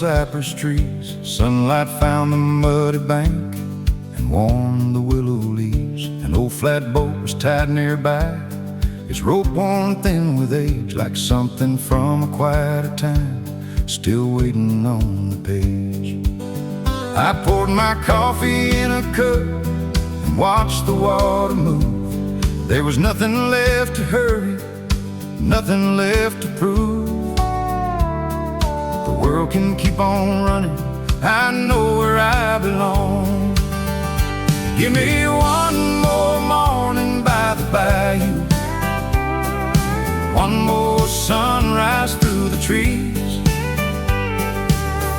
cypress trees. Sunlight found the muddy bank and warmed the willow leaves. An old flatboat was tied nearby, its rope worn thin with age, like something from a quieter time, still waiting on the page. I poured my coffee in a cup and watched the water move. There was nothing left to hurry, nothing left to prove. The world can keep on running, I know where I belong. Give me one more morning by the bayou, one more sunrise through the trees,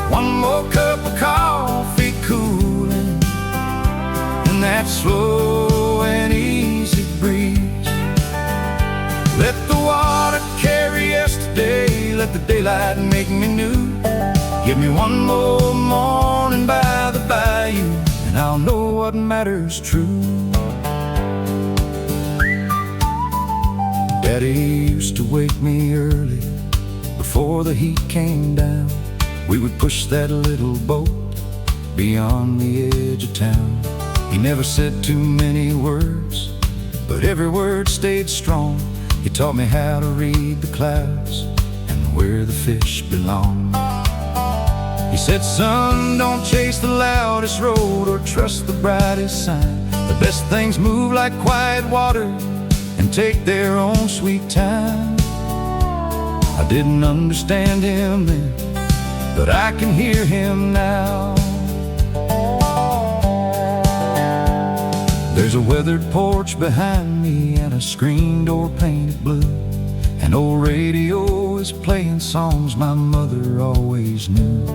one more cup of coffee cooling in that slow and easy breeze. Let the water carry yesterday, let the daylight make me new. Give me one more morning by the bayou, and I'll know what matters true. Daddy used to wake me early before the heat came down. We would push that little boat beyond the edge of town. He never said too many words, but every word stayed strong. He taught me how to read the clouds and where the fish belong. He said, son, don't chase the loudest road or trust the brightest sign. The best things move like quiet water and take their own sweet time. I didn't understand him then, but I can hear him now. There's a weathered porch behind me and a screen door painted blue. An old radio is playing songs my mother always knew.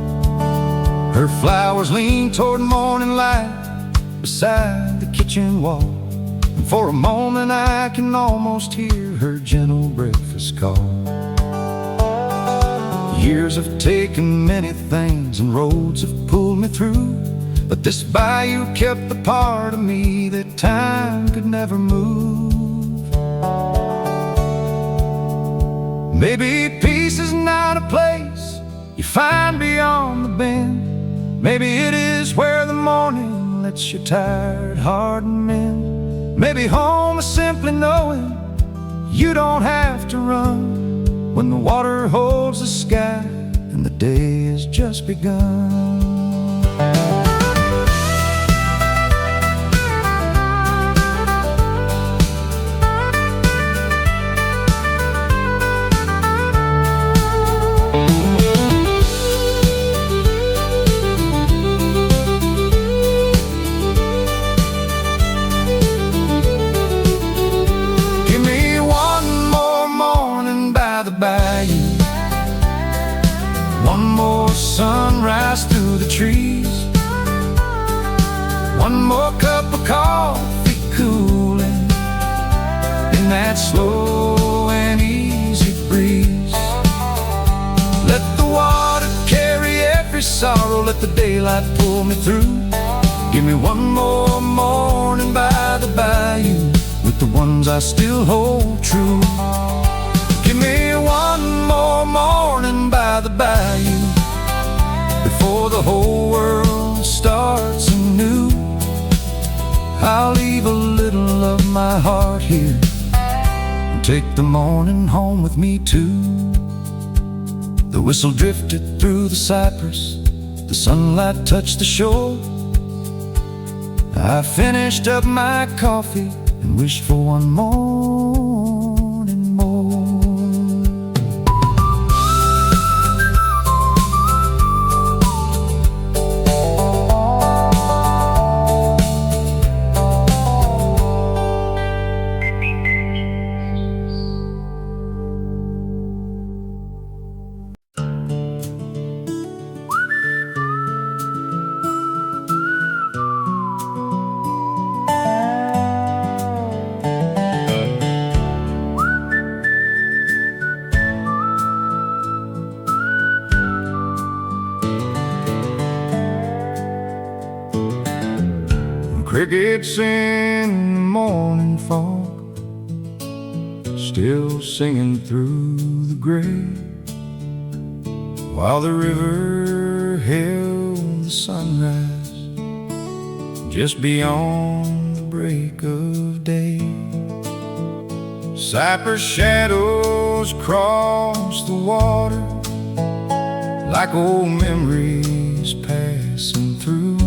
Her flowers lean toward morning light beside the kitchen wall, and for a moment I can almost hear her gentle breakfast call. Years have taken many things and roads have pulled me through, but this bayou kept the part of me that time could never move. Maybe peace is not a place you find beyond the bend. Maybe it is where the morning lets your tired heart mend. Maybe home is simply knowing you don't have to run when the water holds the sky and the day has just begun. Sunrise through the trees, one more cup of coffee cooling in that slow and easy breeze. Let the water carry every sorrow, let the daylight pull me through. Give me one more morning by the bayou with the ones I still hold true. Give me one more morning by the bayou before the whole world starts anew. I'll leave a little of my heart here and take the morning home with me too. The whistle drifted through the cypress, the sunlight touched the shore. I finished up my coffee and wished for one morning more. Crickets in the morning fog, still singing through the gray, while the river hailed the sunrise just beyond the break of day. Cypress shadows cross the water like old memories passing through,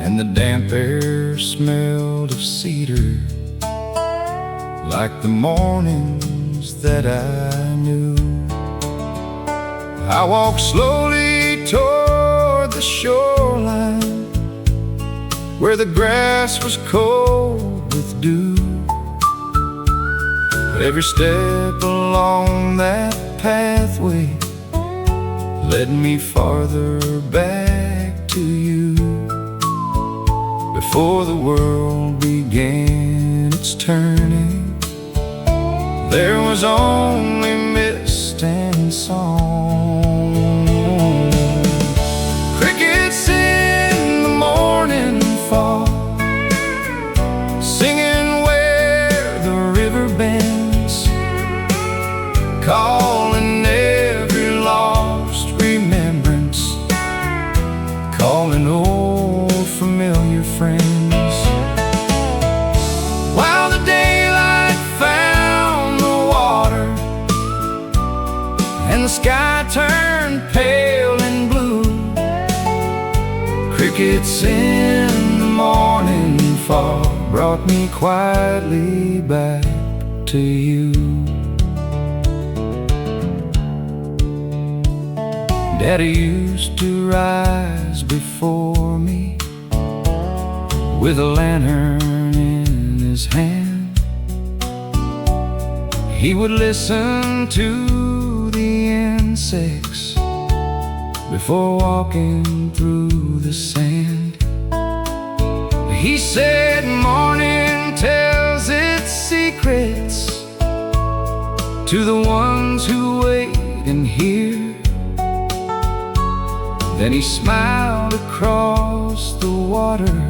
and the damp air smelled of cedar like the mornings that I knew. I walked slowly toward the shoreline where the grass was cold with dew. But every step along that pathway led me farther back to you. Before the world began its turning, there was only mist and song. Crickets in the morning fall, singing where the river bends, calling every lost remembrance, calling old familiar friends. While the daylight found the water and the sky turned pale and blue, crickets in the morning fall brought me quietly back to you. Daddy used to rise before me with a lantern in his hand. He would listen to the insects before walking through the sand. He said morning tells its secrets to the ones who wait and hear. Then he smiled across the water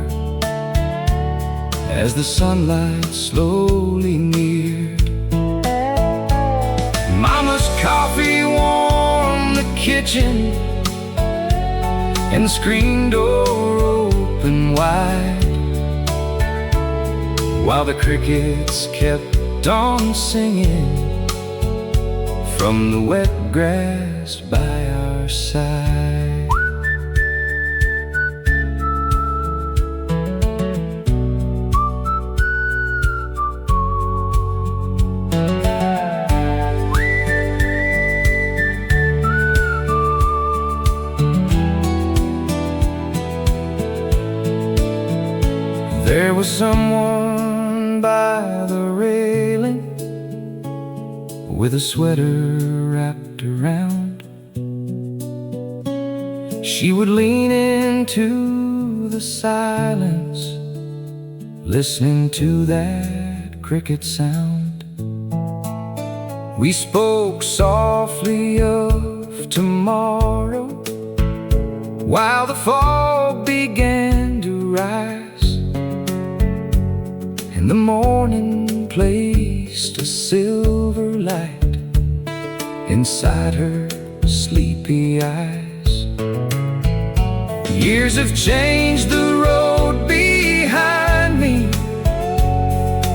as the sunlight slowly neared. Mama's coffee warmed the kitchen and the screen door open wide, while the crickets kept on singing from the wet grass by our side. There was someone by the railing with a sweater wrapped around. She would lean into the silence, listening to that cricket sound. We spoke softly of tomorrow while the fog began to rise, and the morning placed a silver light inside her sleepy eyes. Years have changed the road behind me,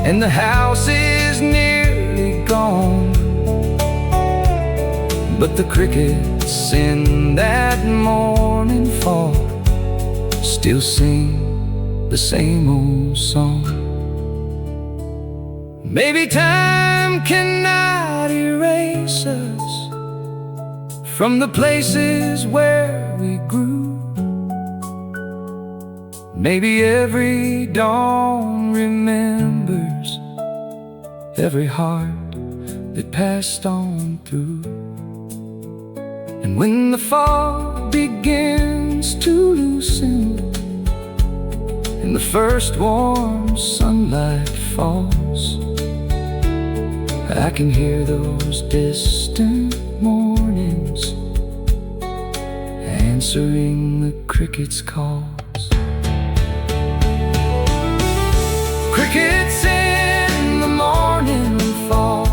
and the house is nearly gone, but the crickets in that morning fall still sing the same old song. Maybe time cannot erase us from the places where we grew. Maybe every dawn remembers every heart that passed on through. And when the fog begins to loosen and the first warm sunlight falls, I can hear those distant mornings answering the crickets' calls. Crickets in the morning fall,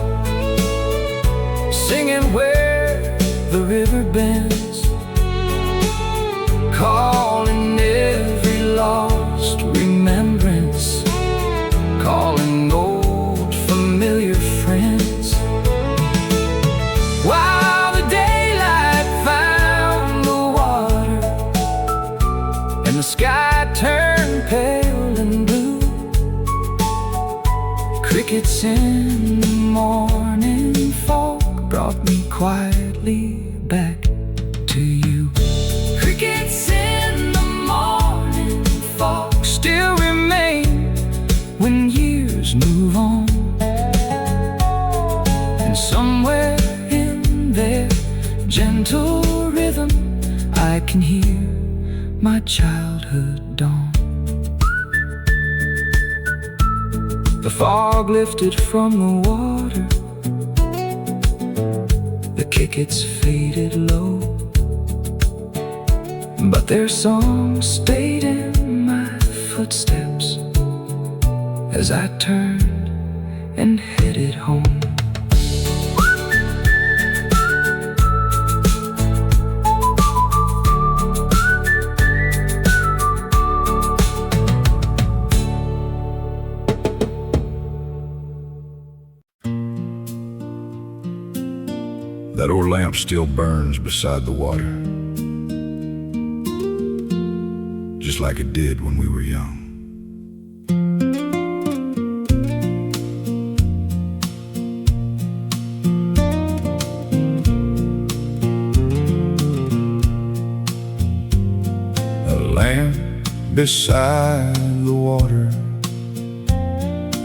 singing where the river bends, crickets in the morning fog brought me quietly back to you. Crickets in the morning fog still remain when years move on. And somewhere in their gentle rhythm I can hear my childhood dawn. The fog lifted from the water, the crickets faded low, but their song stayed in my footsteps as I turned and headed home. That old lamp still burns beside the water, just like it did when we were young. A lamp beside the water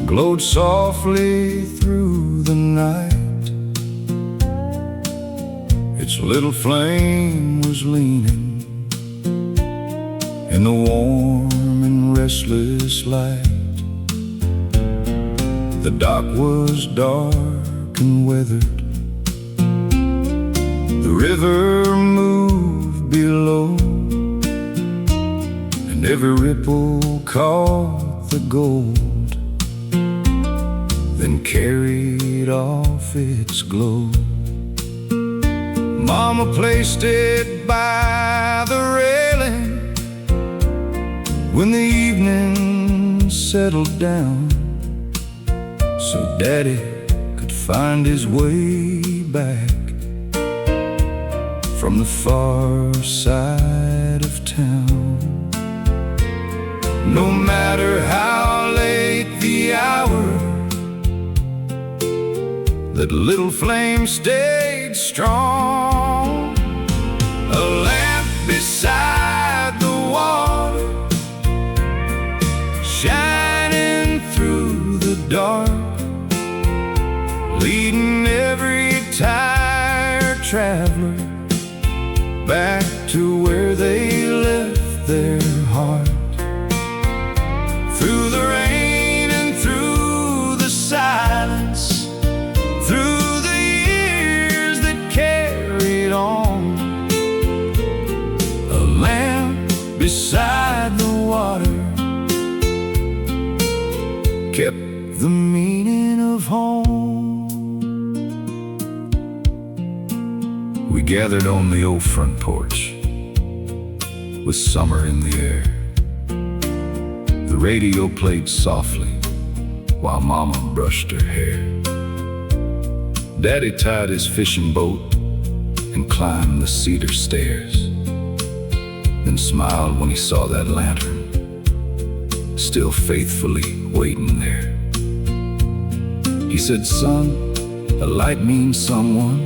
glowed softly through the night. Its little flame was leaning in the warm and restless light. The dock was dark and weathered, the river moved below, and every ripple caught the gold, then carried off its glow. Mama placed it by the railing when the evening settled down, so Daddy could find his way back from the far side of town. No matter how late the hour, that little flame stayed strong. A lamp beside the water, shining through the dark, leading every tired traveler back to where they left their heart. Through the rain and through the silence, through the years that carried on, a lamp beside the water kept the meaning of home. We gathered on the old front porch with summer in the air. The radio played softly while Mama brushed her hair. Daddy tied his fishing boat and climbed the cedar stairs, then smiled when he saw that lantern still faithfully waiting there. He said, "Son, a light means someone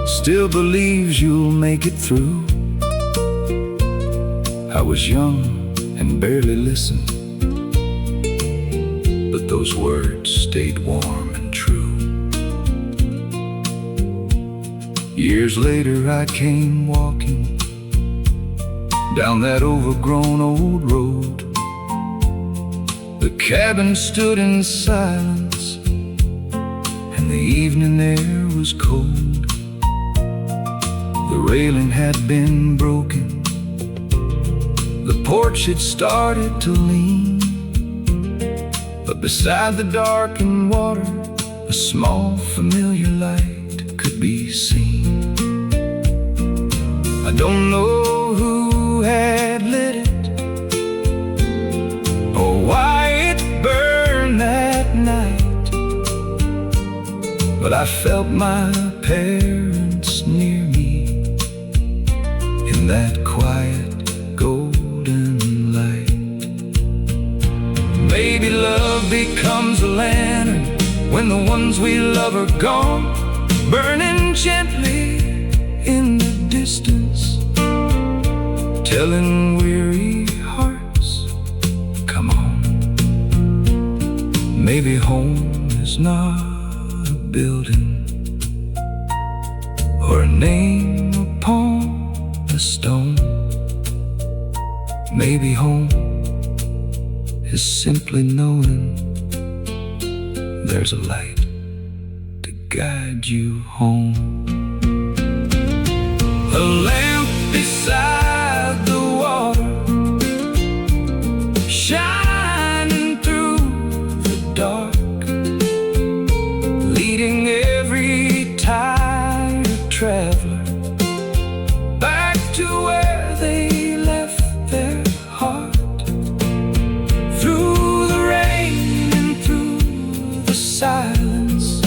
still believes you'll make it through." I was young and barely listened, but those words stayed warm and true. Years later I came walking down that overgrown old road. The cabin stood in silence and the evening air was cold. The railing had been broken, the porch had started to lean, but beside the darkened water a small familiar light could be seen. I don't know who had lit it or why it burned that night, but I felt my parents near me in that quiet golden light. Maybe love becomes a lantern when the ones we love are gone, burning gently in the distance, telling weary hearts, come on. Maybe home is not a building or a name upon a stone. Maybe home is simply knowing there's a light to guide you home. A lamp beside the water, shining through the dark, leading every tired traveler back to where they left their heart. Through the rain and through the silence,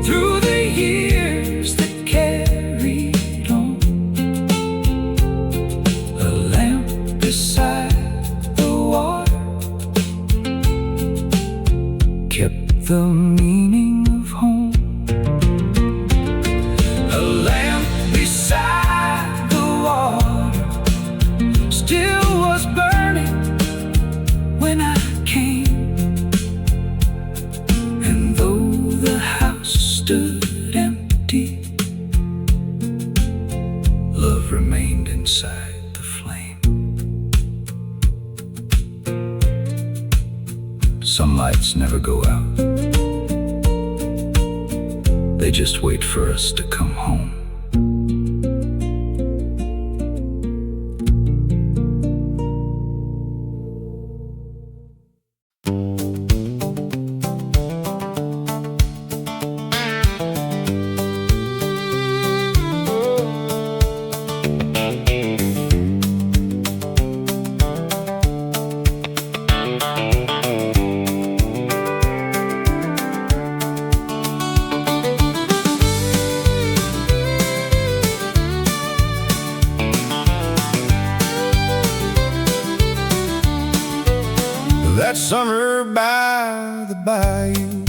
through the years that carried on, a lamp beside the water kept the meaning of home. A lamp beside the water still was burning when I came, and though the house stood empty, love remained inside the flame. Some lights never go out, they just wait for us to come home. That summer by the bayou,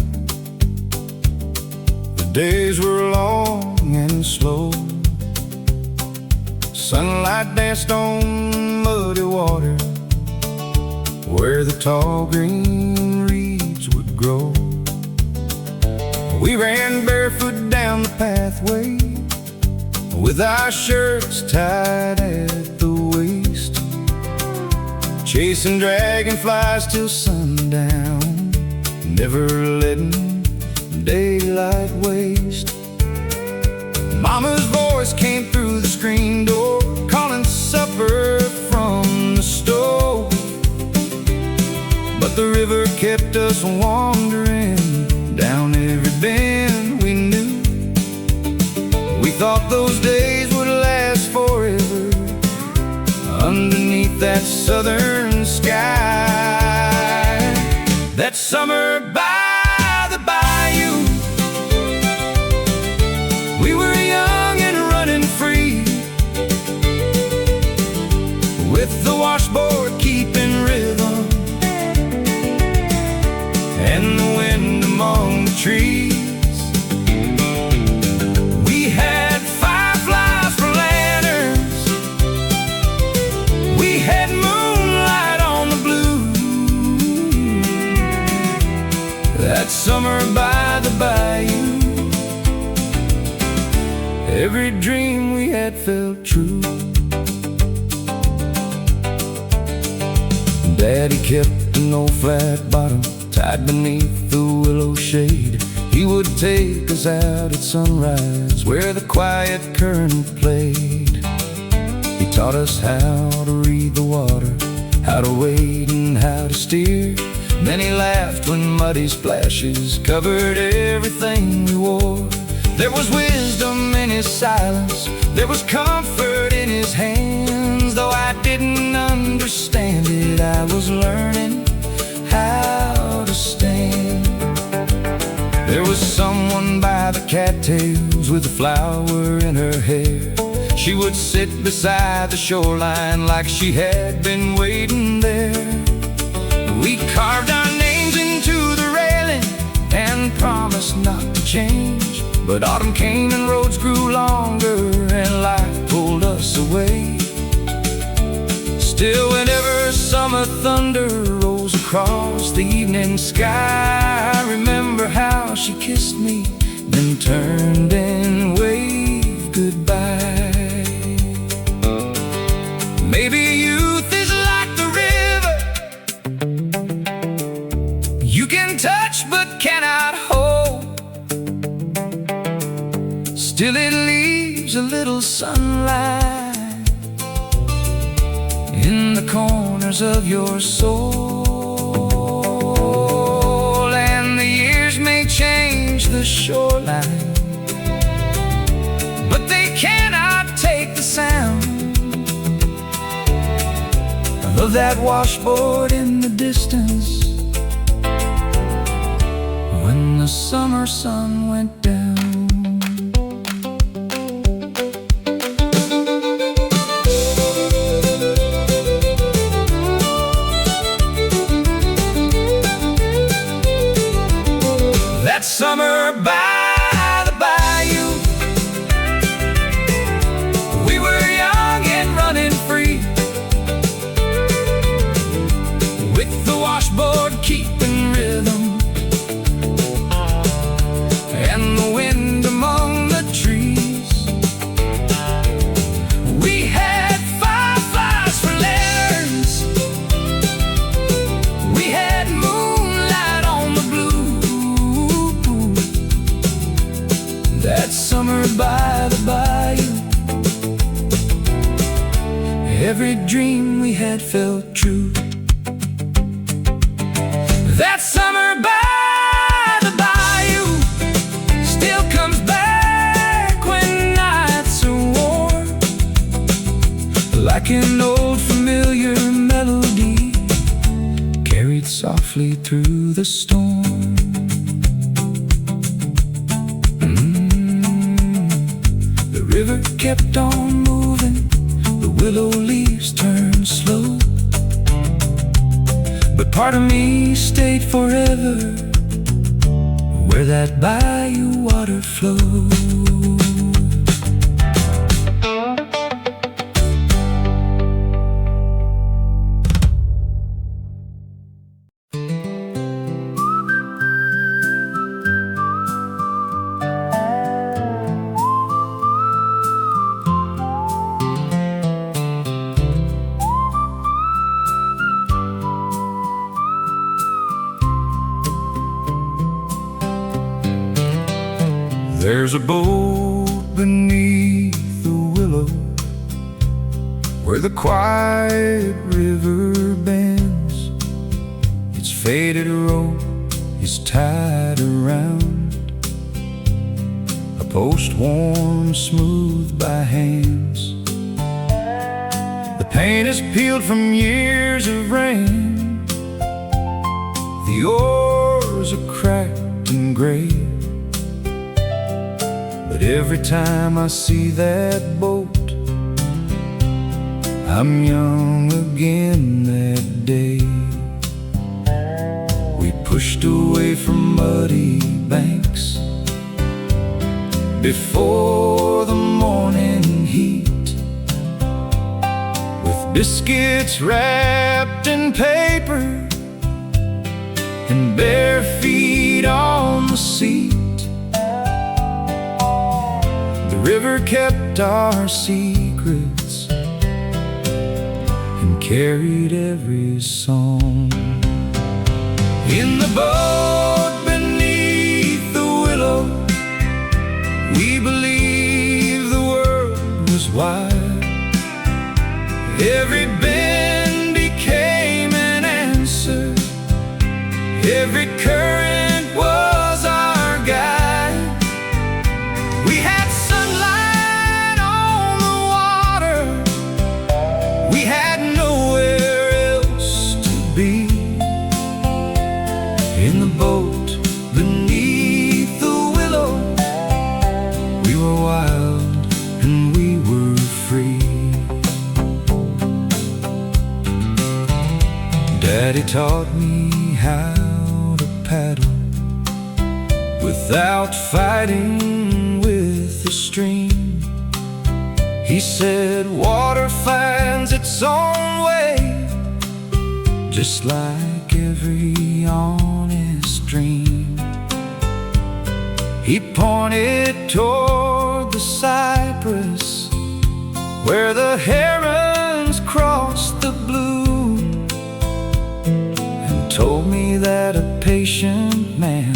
the days were long and slow. Sunlight danced on muddy water where the tall green reeds would grow. We ran barefoot down the pathway with our shirts tied at the waist, chasing dragonflies till sundown, never letting daylight waste. Mama's voice came through the screen door, calling supper from the stove. But the river kept us wandering down every bend we knew. We thought those days would last forever underneath that southern sky. That summer by the bayou, we were young and running free, with the washboard keeping rhythm and the wind among the trees. We had fireflies for lanterns, we had moonlight on the blue. That summer by the bayou, every dream we had felt true. Daddy kept an old flat bottom tied beneath the willow shade. He would take us out at sunrise where the quiet current played. He taught us how to read the water, how to wait and how to steer. Then he laughed when muddy splashes covered everything we wore. There was wisdom in his silence, there was comfort in his hands. Though I didn't understand it, I was learning how to stand. There was someone by the cattails with a flower in her hair. She would sit beside the shoreline like she had been waiting there. We carved But autumn came and roads grew longer and life pulled us away. Still, whenever summer thunder rolls across the evening sky, I remember how she kissed me, then turned and waved goodbye. Maybe youth is like the river, you can touch but cannot hold. Still it leaves a little sunlight in the corners of your soul. And the years may change the shoreline, but they cannot take the sound of that washboard in the distance when the summer sun went down. That summer by the bayou, we were young and running free, with the washboard keeping rhythm and the wind among the trees. We had fireflies for lanterns, we had moonlight on the blue. That summer by the bayou, every dream we had felt true. That summer by the bayou still comes back when nights are warm, like an old familiar melody carried softly through the storm. The river kept on moving, the willow leaves turned slow, but part of me stayed forever where that bayou water flows. There's a boat beneath the willow where the quiet river bends. Its faded rope is tied around a post worn smooth by hands. The paint is peeled from years of rain, the oars are cracked and gray. But every time I see that boat, I'm young again that day. We pushed away from muddy banks before the morning heat, with biscuits wrapped in paper and bare feet on the seat. The river kept our secrets and carried every song. In the boat beneath the willow, we believed the world was wide. Every bend became an answer, every current was our guide. We had sunlight on the water, we had nowhere else to be. In the boat beneath the willow, we were wild and we were free. Daddy taught me how to paddle without fighting the stream. He said water finds its own way, just like every honest dream. He pointed toward the cypress where the herons crossed the blue, and told me that a patient man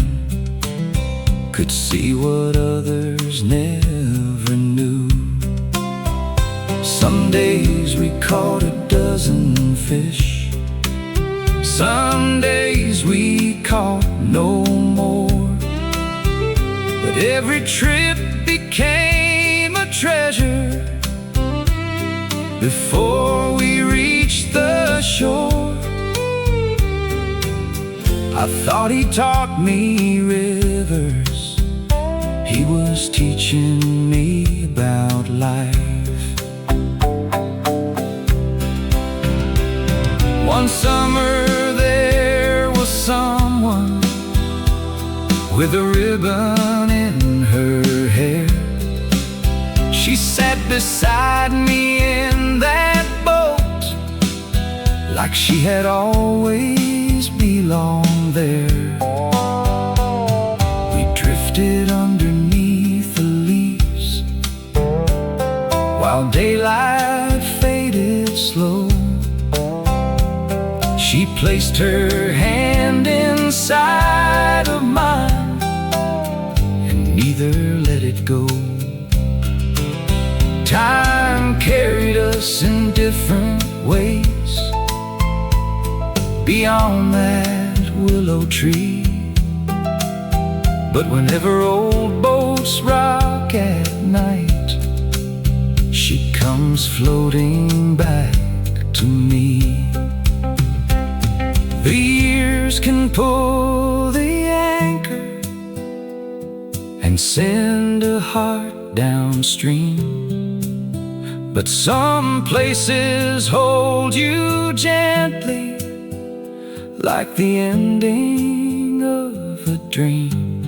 could see what others never knew. Some days we caught a dozen fish, some days we caught no more, but every trip became a treasure before we reached the shore. I thought he taught me rivers, he was teaching me about life. One summer there was someone with a ribbon in her hair. She sat beside me in that boat like she had always belonged there. We drifted underneath the leaves while daylight faded slow. She placed her hand inside of mine and neither let it go. Time carried us in different ways beyond that willow tree, but whenever old boats rock at night, she comes floating back to me. The years can pull the anchor and send a heart downstream, but some places hold you gently like the ending of a dream.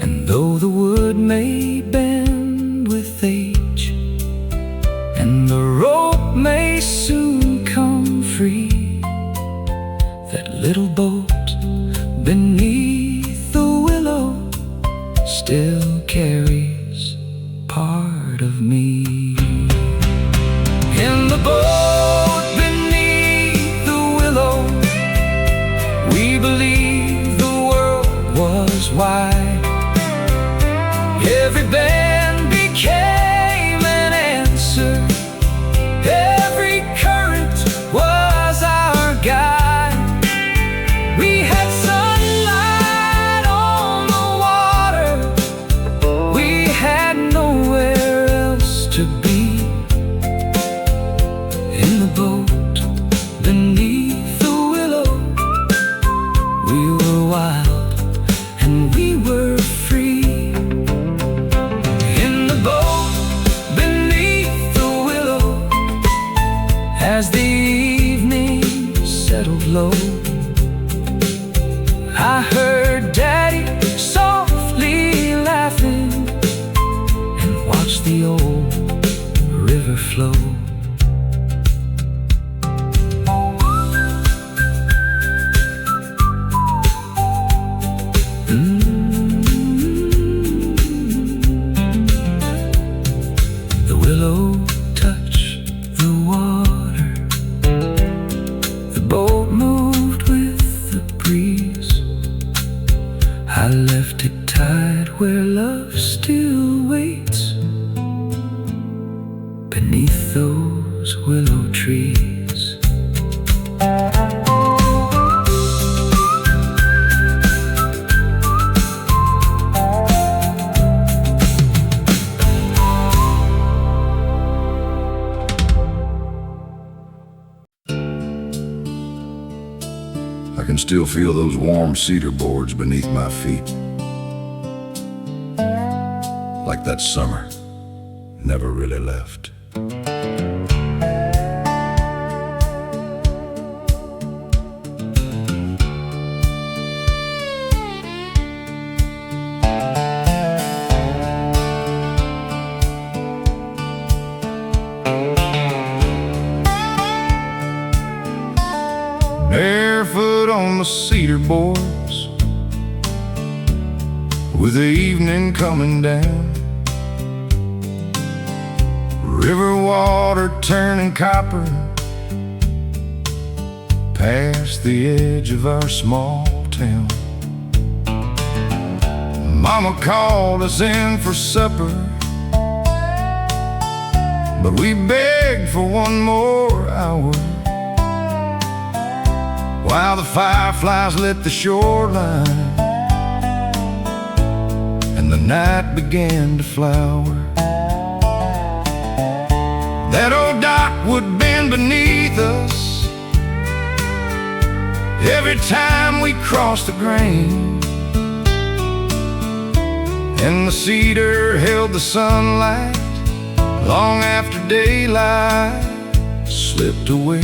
And though the wood may bend with age and the rope may soon come free, that little boat beneath the willow still carries part of me. In the boat beneath the willow, we believed the world was wide. Every bend became an answer, every current was our guide. We had sunlight on the water, we had nowhere else to be. In the boat beneath the willow, we were wild and we were free. In the boat beneath the willow, as the evening settled low, I heard Daddy softly laughing and watched the old river flow. The willow touched the water, the boat moved with the breeze. I left it tied where love still waits, beneath those willow trees. I can still feel those warm cedar boards beneath my feet, like that summer never really left. barefoot on the cedar boards, with the evening coming down, river water turning copper past the edge of our small town. Mama called us in for supper, but we begged for one more hour, while the fireflies lit the shoreline and the night began to flower. That old dock would bend beneath us every time we crossed the grain, and the cedar held the sunlight long after daylight slipped away.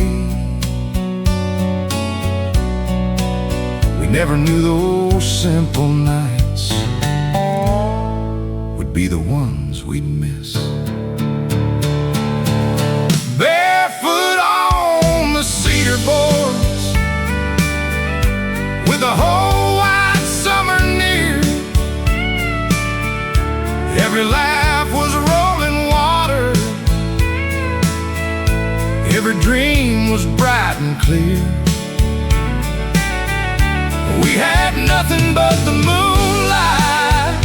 We never knew those simple nights would be the ones we'd miss. Barefoot on the cedar boards, with the whole wide summer near, every laugh was rolling water, every dream was bright and clear. We had nothing but the moonlight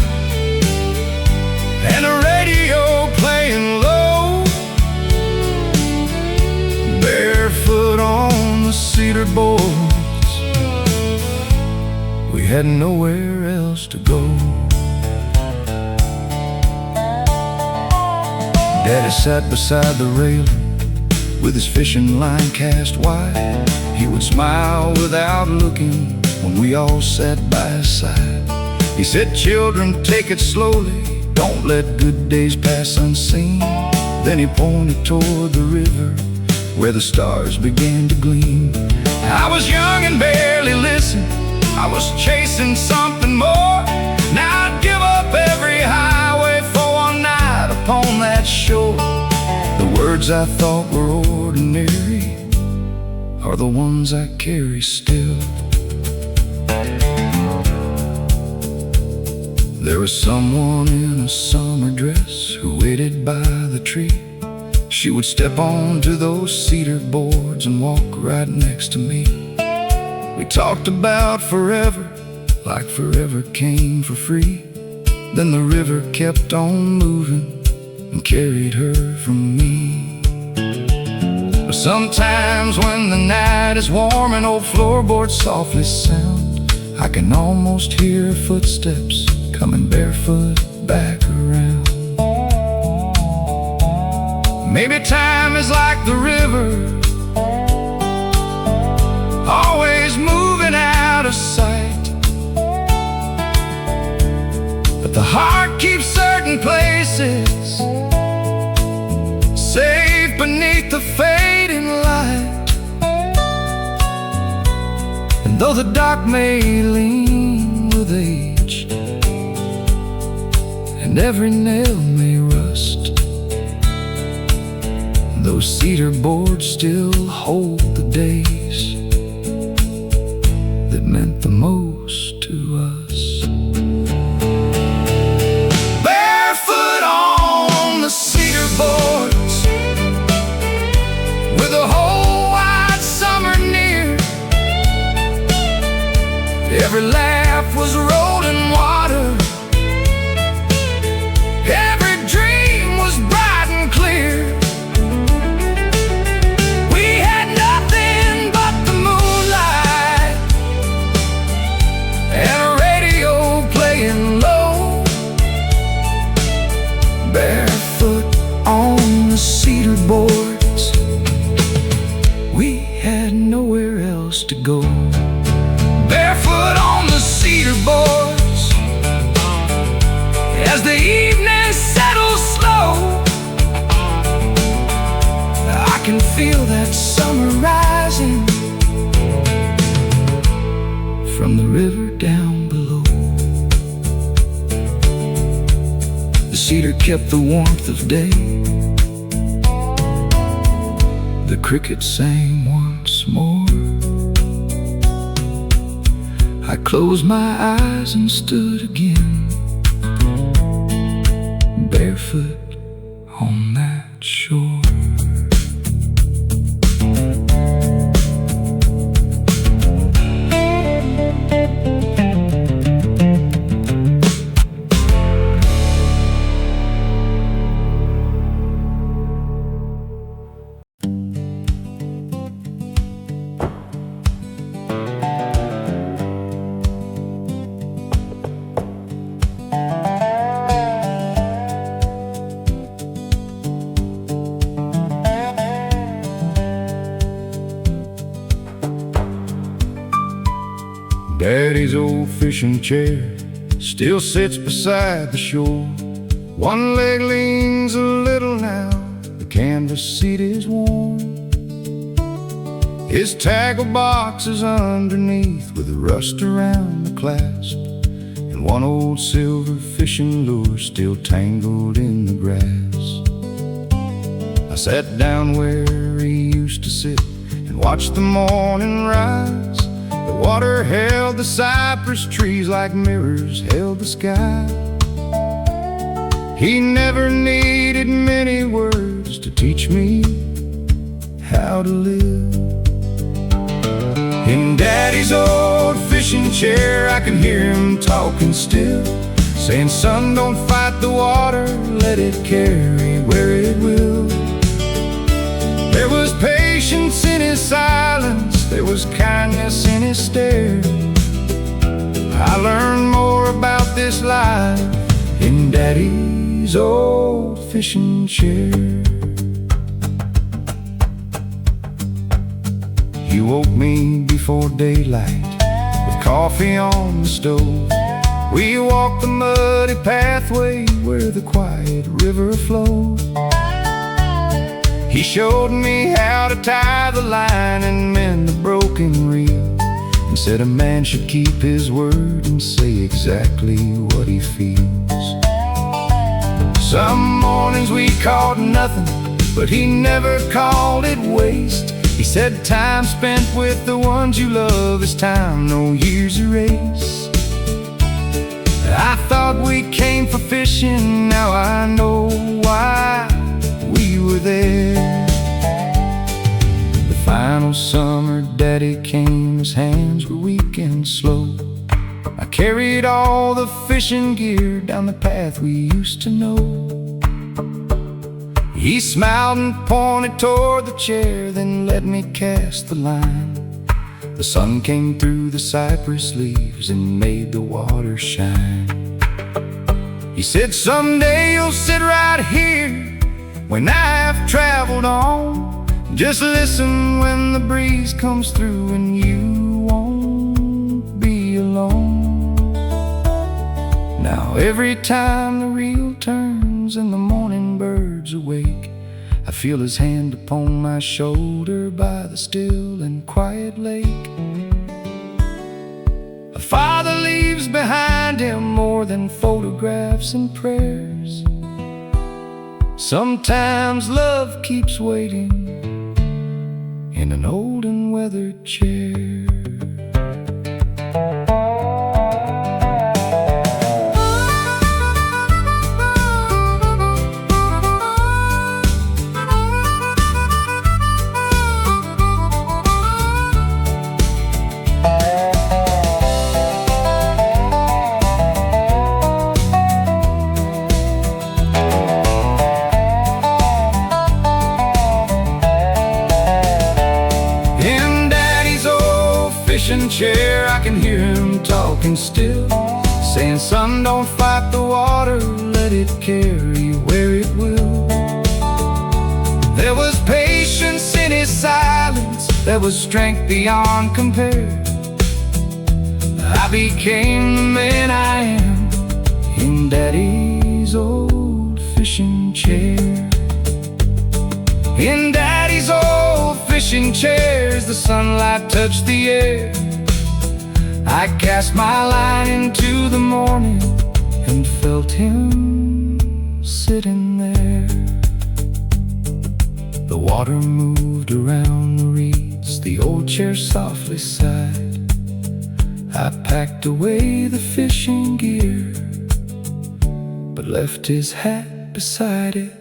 and a radio playing low, barefoot on the cedar boards. We had nowhere else to go. Daddy sat beside the railing with his fishing line cast wide. He would smile without looking when we all sat by his side. He said, "Children, take it slowly, don't let good days pass unseen." Then he pointed toward the river where the stars began to gleam. I was young and barely listened, I was chasing something more. Now I'd give up every highway for one night upon that shore. The words I thought were ordinary are the ones I carry still. There was someone in a summer dress who waited by the tree. She would step onto those cedar boards and walk right next to me. We talked about forever, like forever came for free. Then the river kept on moving and carried her from me. But sometimes when the night is warm and old floorboards softly sound, I can almost hear footsteps coming barefoot back around. Maybe time is like the river, always moving out of sight, but the heart keeps certain places safe beneath the fading light. And though the dock may lean with age and every nail may rust, those cedar boards still hold the days that meant the most to us. Barefoot on the cedar boards, with the whole wide summer near, every laugh was rolling water, every dream was bright and clear. Barefoot on the cedar boards, we had nowhere else to go. Barefoot on the cedar boards, as the evening settles slow, I can feel that summer rising from the river down below. The cedar kept the warmth of day, the crickets sang once more, closed my eyes and stood again, barefoot on that shore. Daddy's old fishing chair still sits beside the shore. One leg leans a little now, the canvas seat is warm. His tackle box is underneath with the rust around the clasp, and one old silver fishing lure still tangled in the grass. I sat down where he used to sit and watched the morning rise. The water held the cypress trees like mirrors held the sky. He never needed many words to teach me how to live. In Daddy's old fishing chair I can hear him talking still, saying, son, don't fight the water, let it carry where it will. There was patience in his silence, there was kindness in his stare. I learned more about this life in Daddy's old fishing chair. He woke me before daylight with coffee on the stove. We walked the muddy pathway where the quiet river flowed. He showed me how to tie the line and mend the broken reel, and said a man should keep his word and say exactly what he feels. Some mornings we caught nothing, but he never called it waste. He said time spent with the ones you love is time no years erase. I thought we came for fishing, now I know why we were there. The final summer Daddy came, his hands were weak and slow. I carried all the fishing gear down the path we used to know. He smiled and pointed toward the chair, then let me cast the line. The sun came through the cypress leaves and made the water shine. He said, someday you'll sit right here when I've traveled on. Just listen when the breeze comes through and you won't be alone. Now every time the reel turns and the morning birds awake, I feel his hand upon my shoulder by the still and quiet lake. A father leaves behind him more than photographs and prayers. Sometimes love keeps waiting in an old and weathered chair. Chair, I can hear him talking still, saying, son, don't fight the water, let it carry where it will. There was patience in his silence, there was strength beyond compare. I became the man I am in Daddy's old fishing chair. In Daddy's old fishing chairs, the sunlight touched the air. I cast my line into the morning and felt him sitting there. The water moved around the reeds, the old chair softly sighed. I packed away the fishing gear, but left his hat beside it.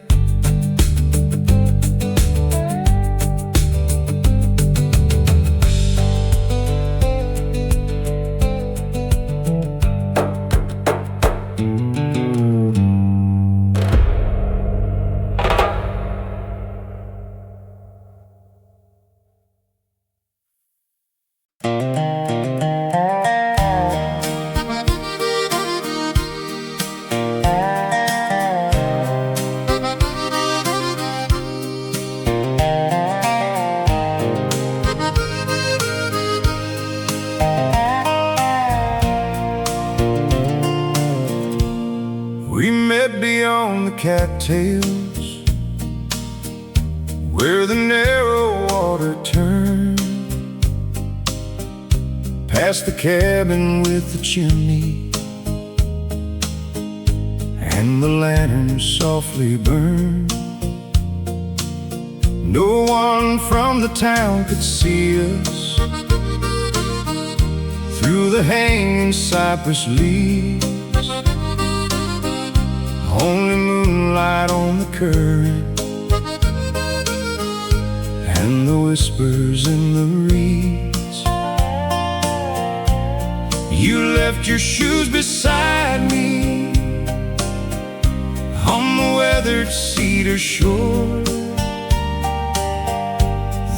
We met beyond the cattails, where the narrow water turned, past the cabin with the chimney, and the lantern softly burned. No one from the town could see us through the hanging cypress leaves. Only moonlight on the current and the whispers in the reeds. You left your shoes beside me on the weathered cedar shore.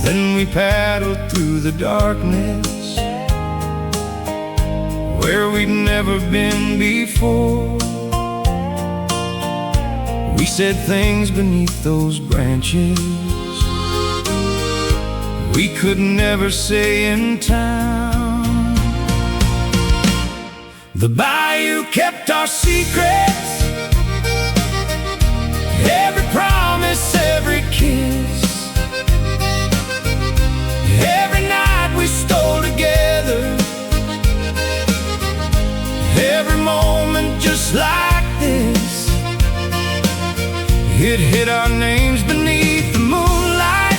Then we paddled through the darkness where we'd never been before. We said things beneath those branches we could never say in town. The bayou kept our secrets, every promise, every kiss. Every night we stole together, every moment just like this. It hid our names beneath the moonlight,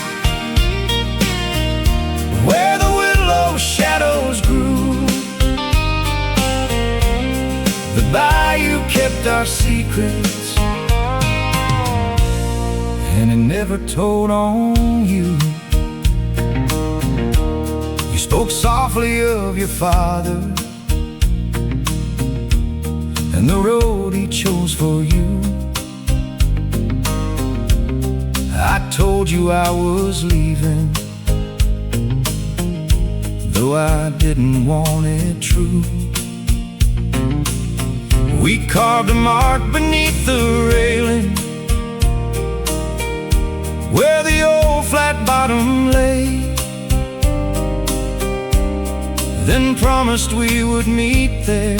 where the willow shadows grew. The bayou kept our secrets, and it never told on you. You spoke softly of your father and the road he chose for you. I told you I was leaving, though I didn't want it true. We carved a mark beneath the railing where the old flat bottom lay, then promised we would meet there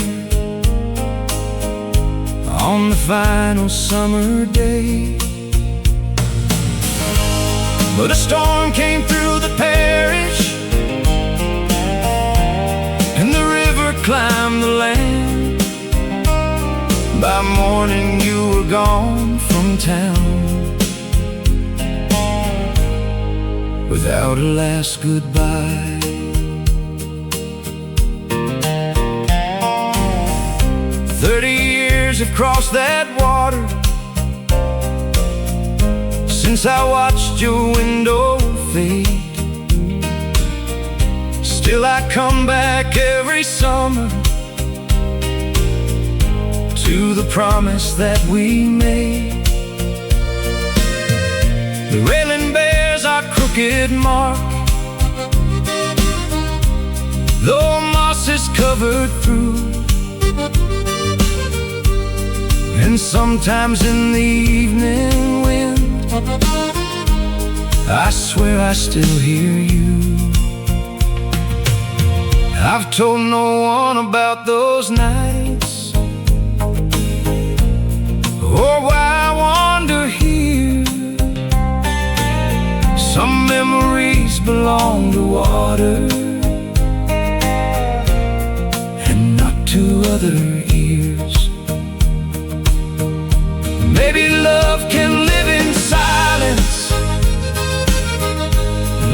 on the final summer day. But a storm came through the parish, and the river climbed the land. By morning you were gone from town, without a last goodbye. 30 years have crossed that water since I watched your window fade. Still I come back every summer to the promise that we made. The railing bears our crooked mark, though moss is covered through, and sometimes in the evening wind I swear I still hear you. I've told no one about those nights, or why I wander here. Some memories belong to water and not to other ears. Maybe love can live in silence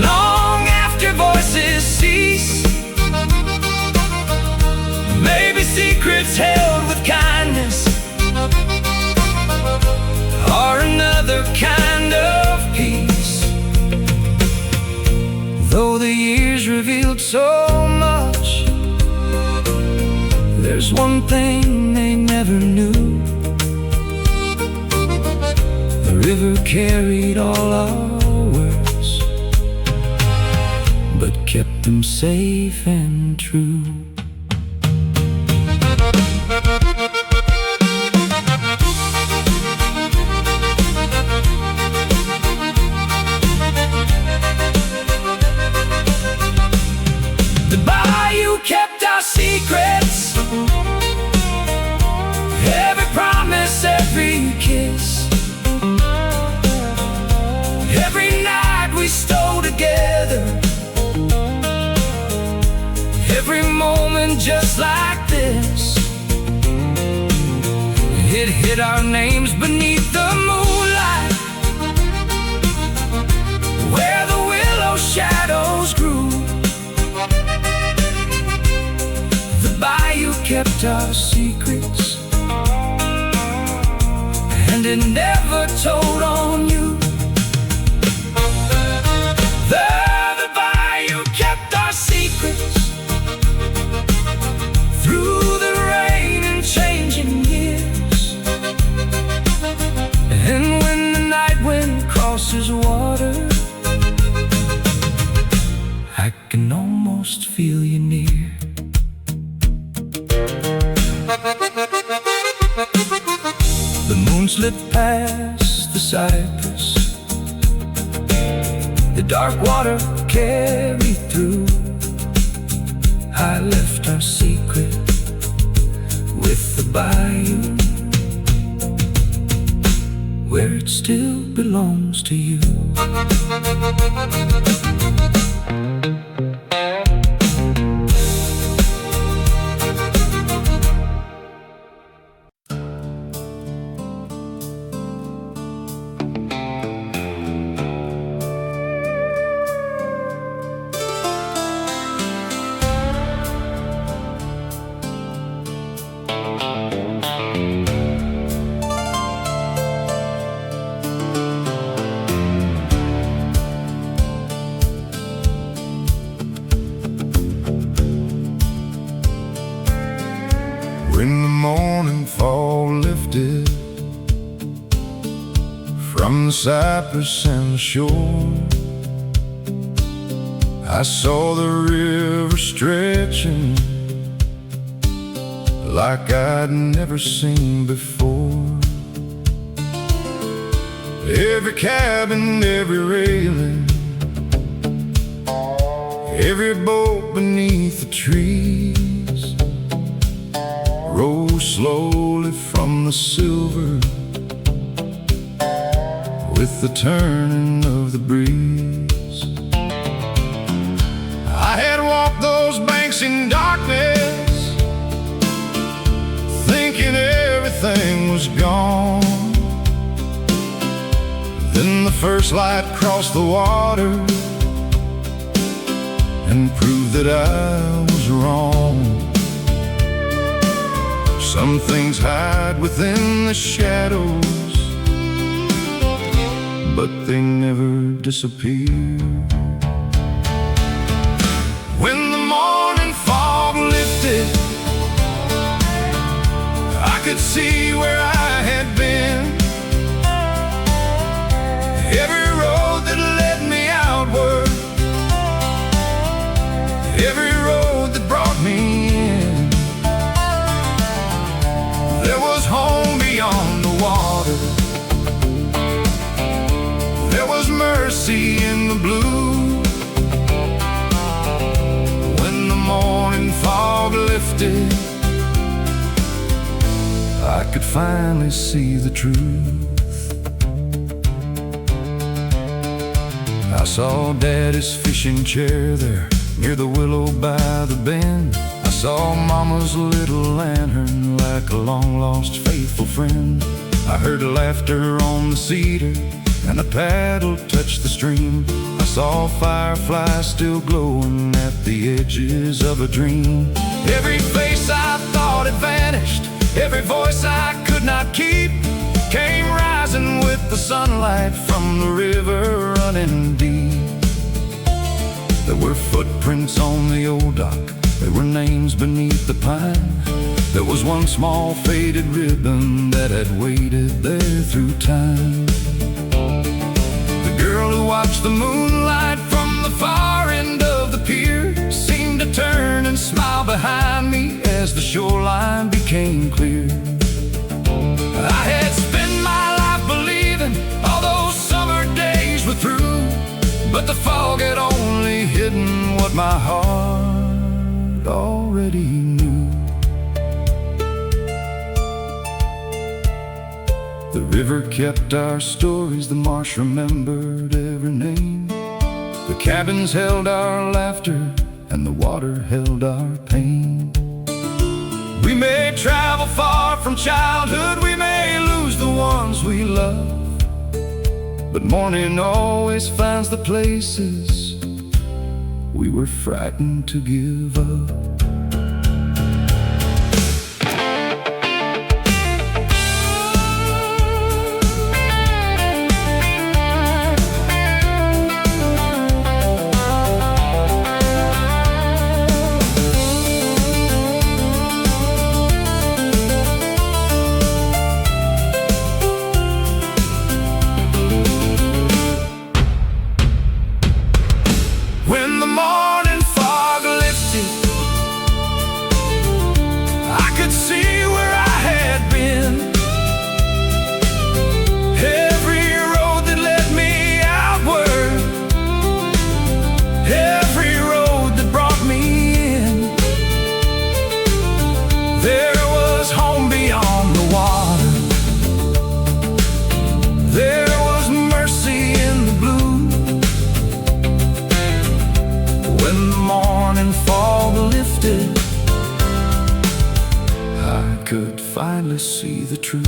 long after voices cease. revealed so much. There's one thing they never knew. The river carried all our words, but kept them safe and true. The bayou kept our secrets, every promise, every kiss. Every night we stole together, every moment just like this. It hid our names beneath the moonlight, where the willow shadows grew. The bayou kept our secrets, and it never told on you. The bayou kept our secrets through the rain and changing years. And when the night wind crosses water, I can almost feel you near. The moon slipped past the cypress, the dark water carried through. I left our secret with the bayou, where it still belongs to you. When the morning fog lifted from the cypress and the shore, I saw the river stretching like I'd never seen before. Every cabin, every railing, every boat beneath the trees rose slowly from the silver with the turning of the breeze. I had walked those banks in darkness, thinking everything was gone. Then the first light crossed the water and proved that I was wrong. Some things hide within the shadows, but they never disappear. When the morning fog lifted, I could see where I had been. Every road that led me outward, every road that brought me in. There was home beyond the water, there was mercy in the blue. When the morning fog lifted, I could finally see the truth. I saw Daddy's fishing chair there near the willow by the bend. I saw Mama's little lantern like a long-lost faithful friend. I heard laughter on the cedar and a paddle touch the stream. I saw fireflies still glowing at the edges of a dream. Every face I thought had vanished, every voice I could not keep, came rising with the sunlight from the river running deep. There were footprints on the old dock, there were names beneath the pine. There was one small faded ribbon that had waited there through time. The girl who watched the moonlight from the far end of the pier seemed to turn and smile behind me as the shoreline became clear. I had spent my life believing all those summer days were through, but the fog had only hidden what my heart already knew. The river kept our stories, the marsh remembered every name. The cabins held our laughter, and the water held our pain. We may travel far from childhood, we may lose the ones we love, but morning always finds the places we were frightened to give up. When the morning fog lifted, I could see where I had been. Every road that led me outward, every road that brought me in. There was home beyond the water, there was mercy in the blue. When the morning fog lifted, I could finally see the truth.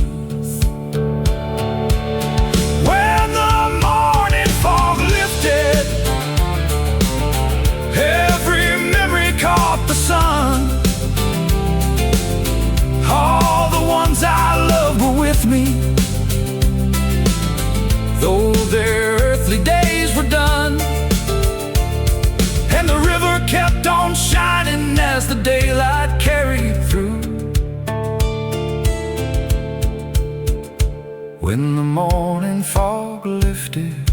when the morning fog lifted, every memory caught the sun. All the ones I loved were with me, though their earthly days were done. And the river kept on shining as the daylight carried through. When the morning fog lifted,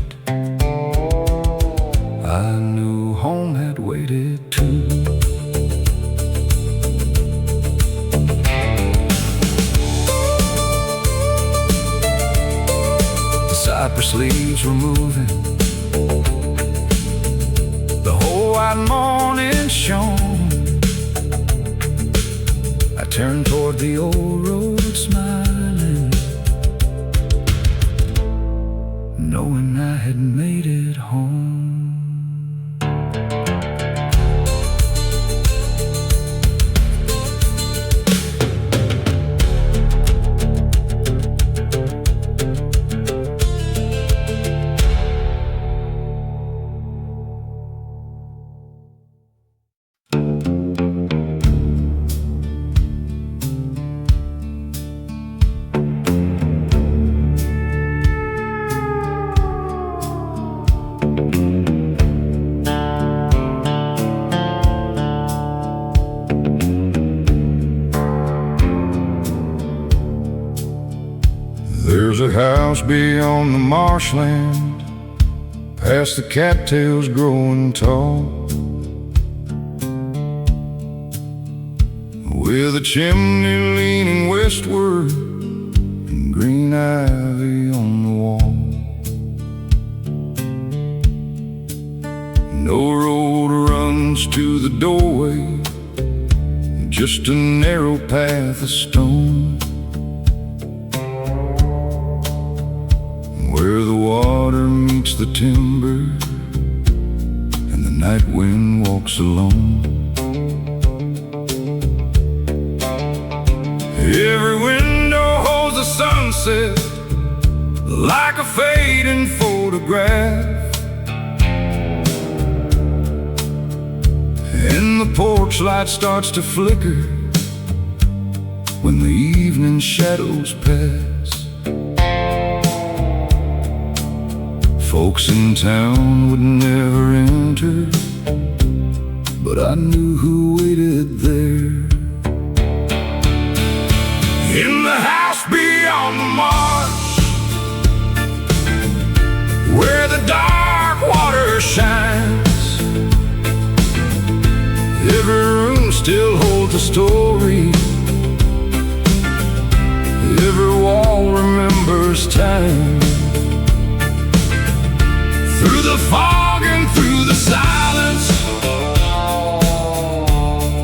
I knew home had waited too. The cypress leaves were moving, the whole wide morning shone. I turned toward the old road smiling, knowing I had made it home. There's a house beyond the marshland, past the cattails growing tall, with a chimney leaning westward and green ivy on the wall. No road runs to the doorway, just a narrow path of stone, where the water meets the timber and the night wind walks alone. Every window holds a sunset like a fading photograph, and the porch light starts to flicker when the evening shadows pass. Folks in town would never enter but I knew who waited there. In the house beyond the marsh, where the dark water shines, every room still holds a story, every wall remembers time. Through the fog and through the silence,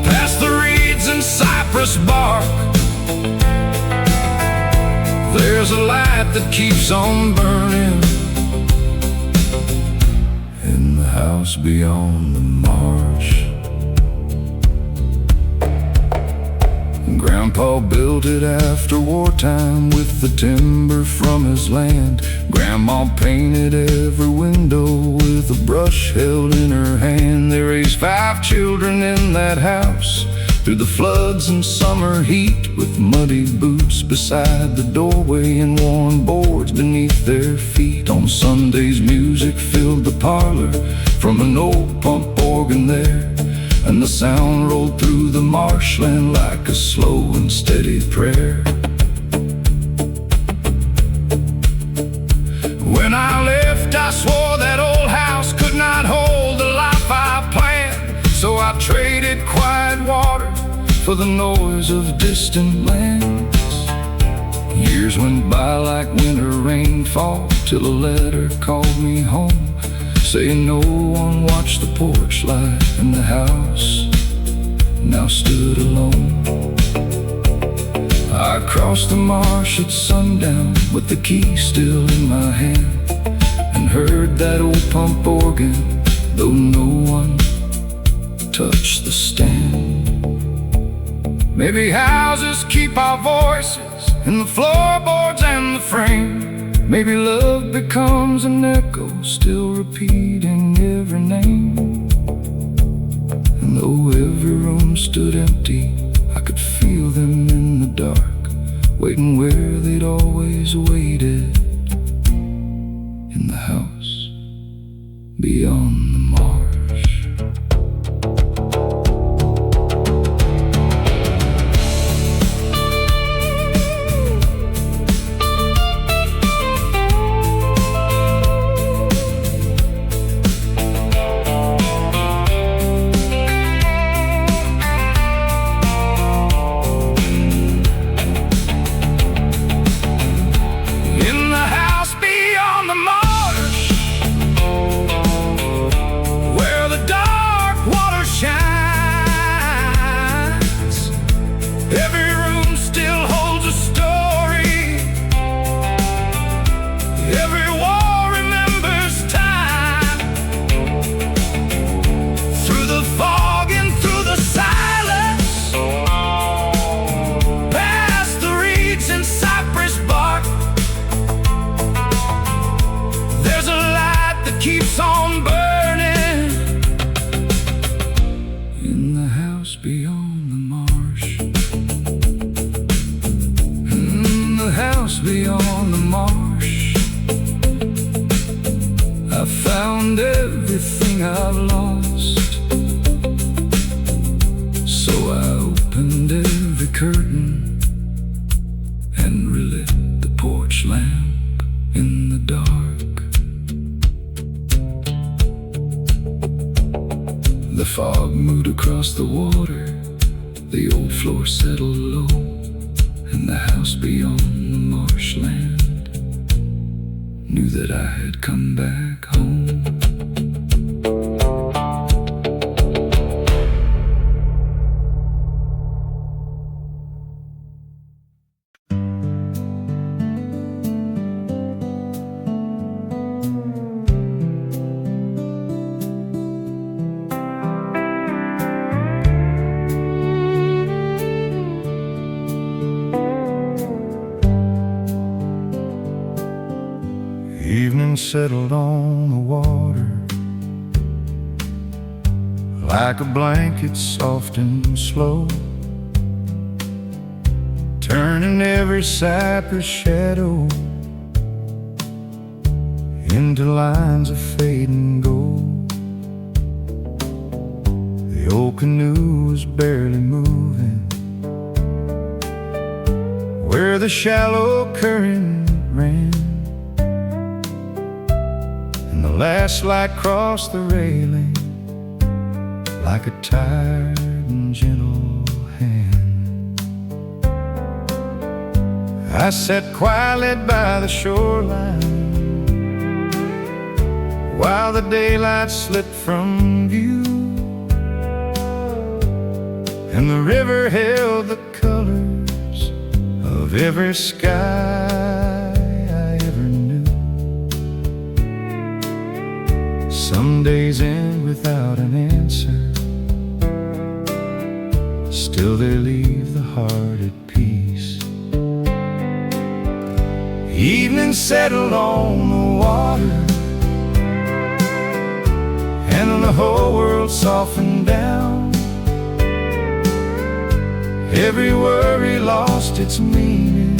past the reeds and cypress bark, there's a light that keeps on burning in the house beyond the marsh. Grandpa built it after wartime with the timber from his land. Grandma painted every window with a brush held in her hand. They raised 5 children in that house, through the floods and summer heat, with muddy boots beside the doorway and worn boards beneath their feet. On Sundays music filled the parlor from an old pump organ there, and the sound rolled through the marshland like a slow and steady prayer. When I left, I swore that old house could not hold the life I planned, so I traded quiet water for the noise of distant lands. Years went by like winter rainfall, till a letter called me home, saying no one watched the porch light, and the house now stood alone. I crossed the marsh at sundown with the key still in my hand, and heard that old pump organ, though no one touched the stand. Maybe houses keep our voices in the floorboards and the frame. Maybe love becomes an echo, still repeating every name. And though every room stood empty, I could feel them in the dark, waiting where they'd always waited, in the house beyond the marsh. Keeps on burning in the house beyond the marsh. In the house beyond the marsh, I found everything I've lost, so I opened every curtain and relit the porch lamp in the dark. The fog moved across the water, the old floor settled low, and the house beyond the marshland knew that I had come back home. Evening settled on the water like a blanket, soft and slow, turning every cypress shadow into lines of fading gold. The old canoe was barely moving where the shallow current ran, and the last light crossed the railing like a tired and gentle hand. I sat quietly by the shoreline while the daylight slipped from view, and the river held the colors of every sky I ever knew. Some days end without an answer, still they leave the heart at peace. Evening settled on the water, and the whole world softened down. Every worry lost its meaning,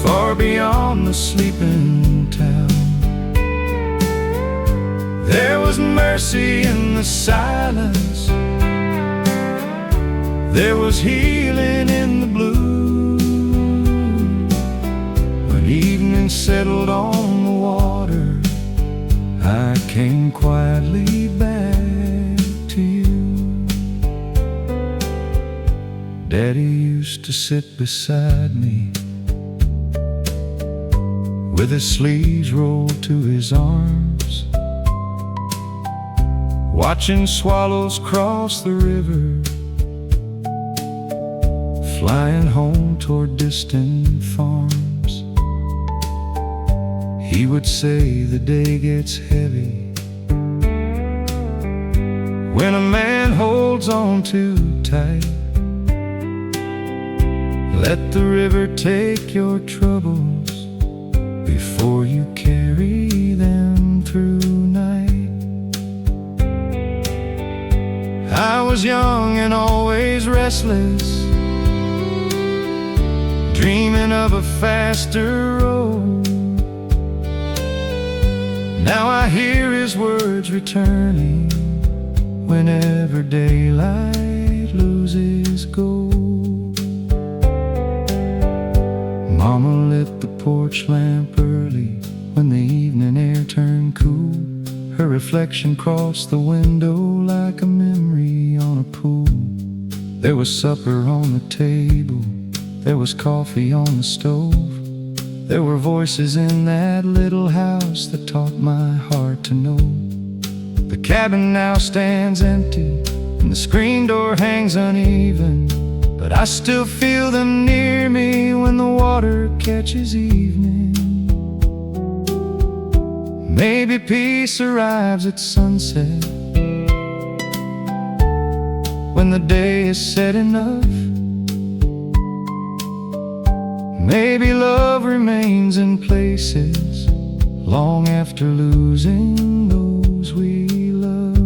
far beyond the sleeping town. There was mercy in the silence, there was healing in the blue. When evening settled on the water, I came quietly back to you. Daddy used to sit beside me with his sleeves rolled to his arms, watching swallows cross the river, flying home toward distant farms. He would say the day gets heavy when a man holds on too tight. Let the river take your troubles before you carry them through night. I was young and always restless, dreaming of a faster road. Now I hear his words returning whenever daylight loses gold. Mama lit the porch lamp early when the evening air turned cool. Her reflection crossed the window like a memory on a pool. There was supper on the table, there was coffee on the stove. There were voices in that little house that taught my heart to know. The cabin now stands empty and the screen door hangs uneven, but I still feel them near me when the water catches evening. Maybe peace arrives at sunset, when the day is said enough. Maybe love remains in places long after losing those we love.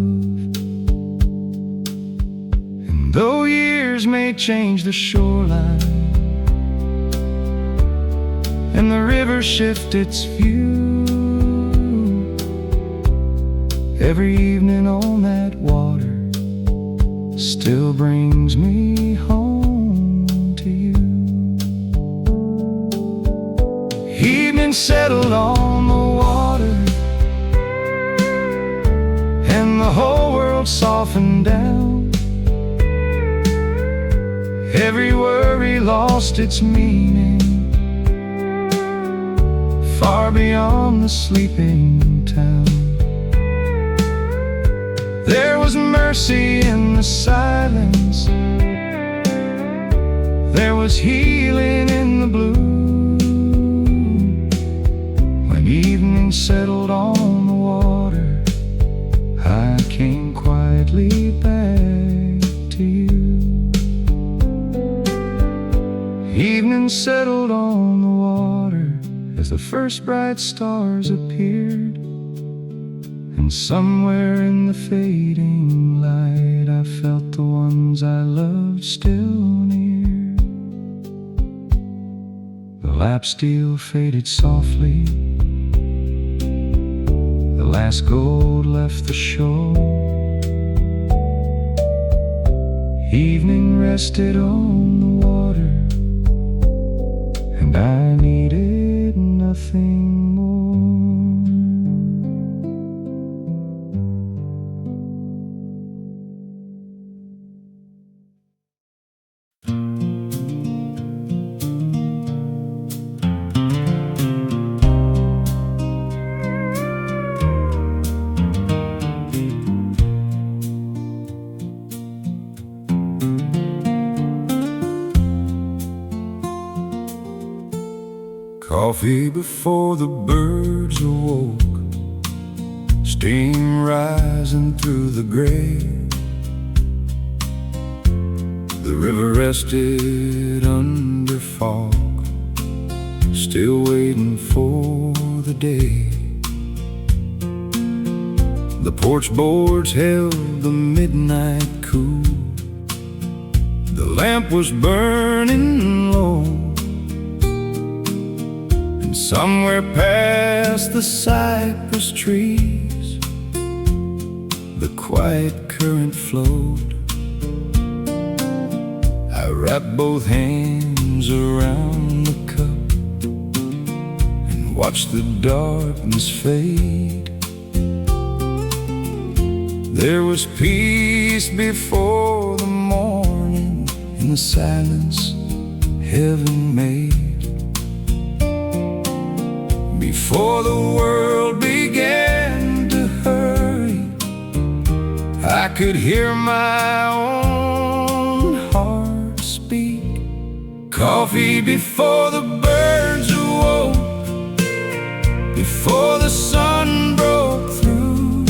And though years may change the shoreline and the river shift its view, every evening on that water still brings me home to you. Evening settled on the water, and the whole world softened down. Every worry lost its meaning, far beyond the sleeping town. There was mercy in the silence, there was healing in the blue. When evening settled on the water, I came quietly back to you. Evening settled on the water as the first bright stars appeared, and somewhere in the fading light I felt the ones I loved still near. The lap steel faded softly, the last gold left the shore, Evening rested on the water, and I needed nothing more. Coffee before the birds awoke, steam rising through the gray. The river rested under fog, still waiting for the day. The porch boards held the midnight cool, the lamp was burning low. Somewhere past the cypress trees, the quiet current flowed. I wrapped both hands around the cup and watched the darkness fade. There was peace before the morning in the silence heaven made. Before the world began to hurry, I could hear my own heart speak. Coffee before the birds awoke, before the sun broke through,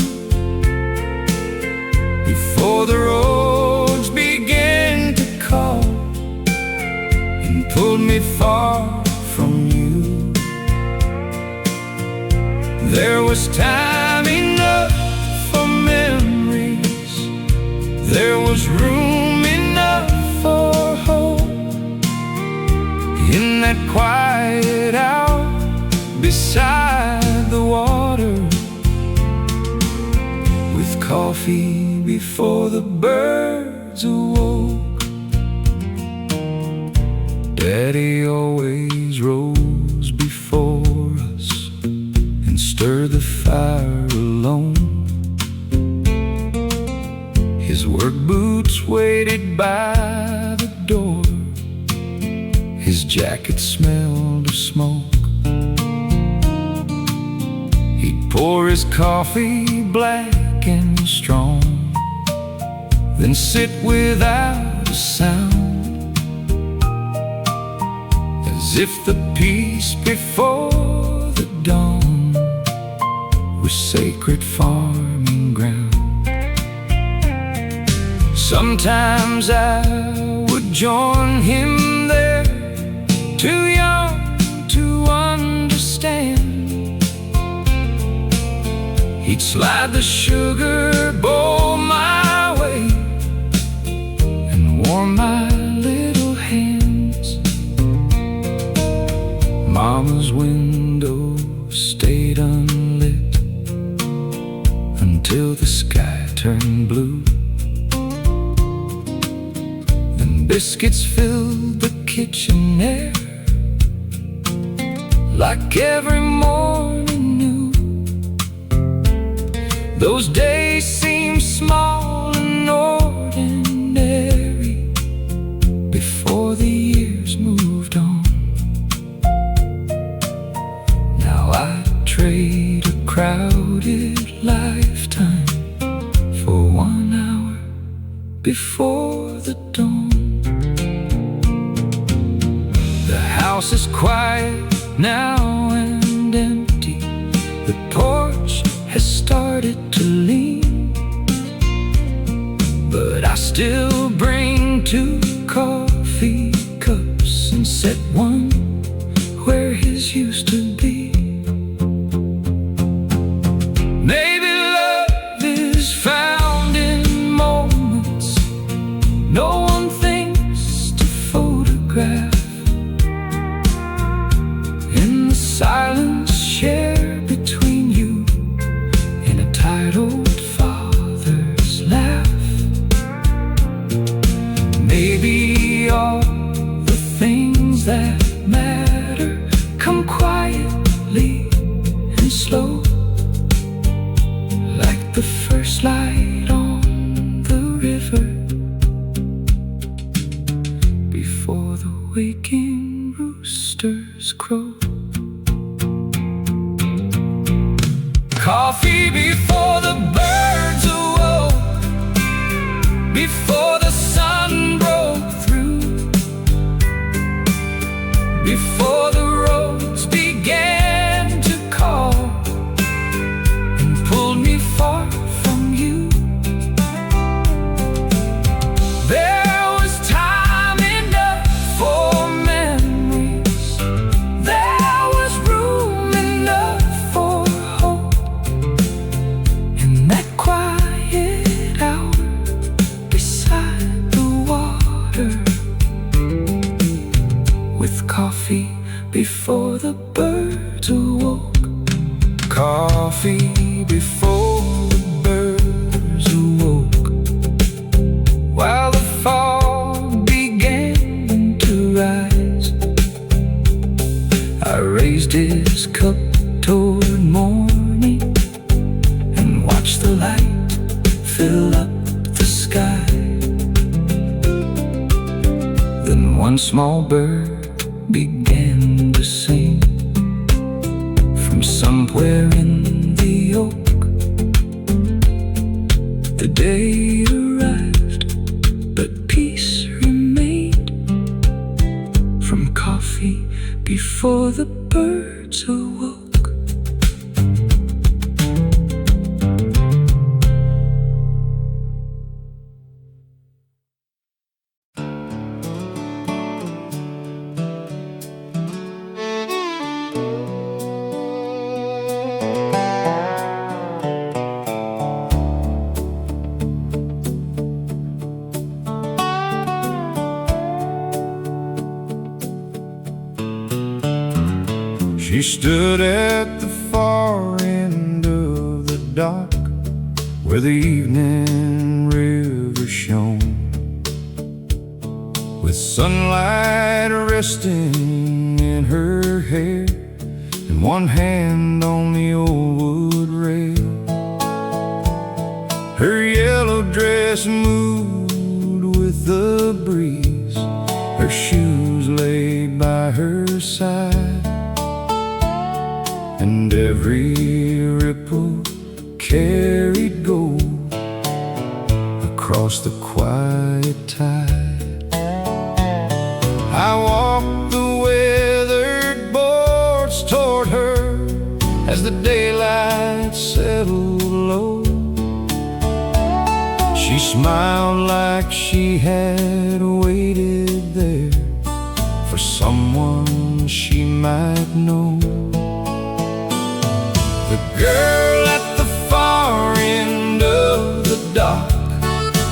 before the roads began to call and pulled me far from you. There was time enough for memories, there was room enough for hope. In that quiet hour beside the water, with coffee before the birds awoke. Daddy always rose before us, stir the fire alone. His work boots waited by the door, his jacket smelled of smoke. He'd pour his coffee black and strong, then sit without a sound, as if the peace before the dawn was sacred farming ground. Sometimes I would join him there, too young to understand. He'd slide the sugar bowl my way and warm my little hands. Mama's window stayed unlit until the sky turned blue. Then biscuits filled the kitchen air, like every morning new. Those days seemed small and ordinary before the years moved on. Now I trade a crowded lifetime for 1 hour before the dawn. The house is quiet now and empty, the porch has started to lean, but I still bring 2 coffee cups and set one where his used to be. Maybe love is found in moments no one thinks to photograph, in the silence shared between you and a tired old father's laugh. before the sun broke through, before the roads began to call and pulled me far from you. There was time enough for memories, there was room enough for hope in that quiet hour beside the water, with coffee before the birds awoke. Coffee before the birds awoke, while the fog began to rise. I raised his cup toward morning and watched the light fill up the sky. Then one small bird began to sing from somewhere in the oak. The day arrived, but peace remained from coffee before the birds awoke. She stood at the far end of the dock where the evening river shone, with sunlight resting in her hair and one hand on the old wood rail. Her yellow dress moved with the breeze, her shoes lay by her side, and every ripple carried gold across the quiet tide. I walked the weathered boards toward her as the daylight settled low. She smiled like she had waited there for someone she might know. The girl at the far end of the dock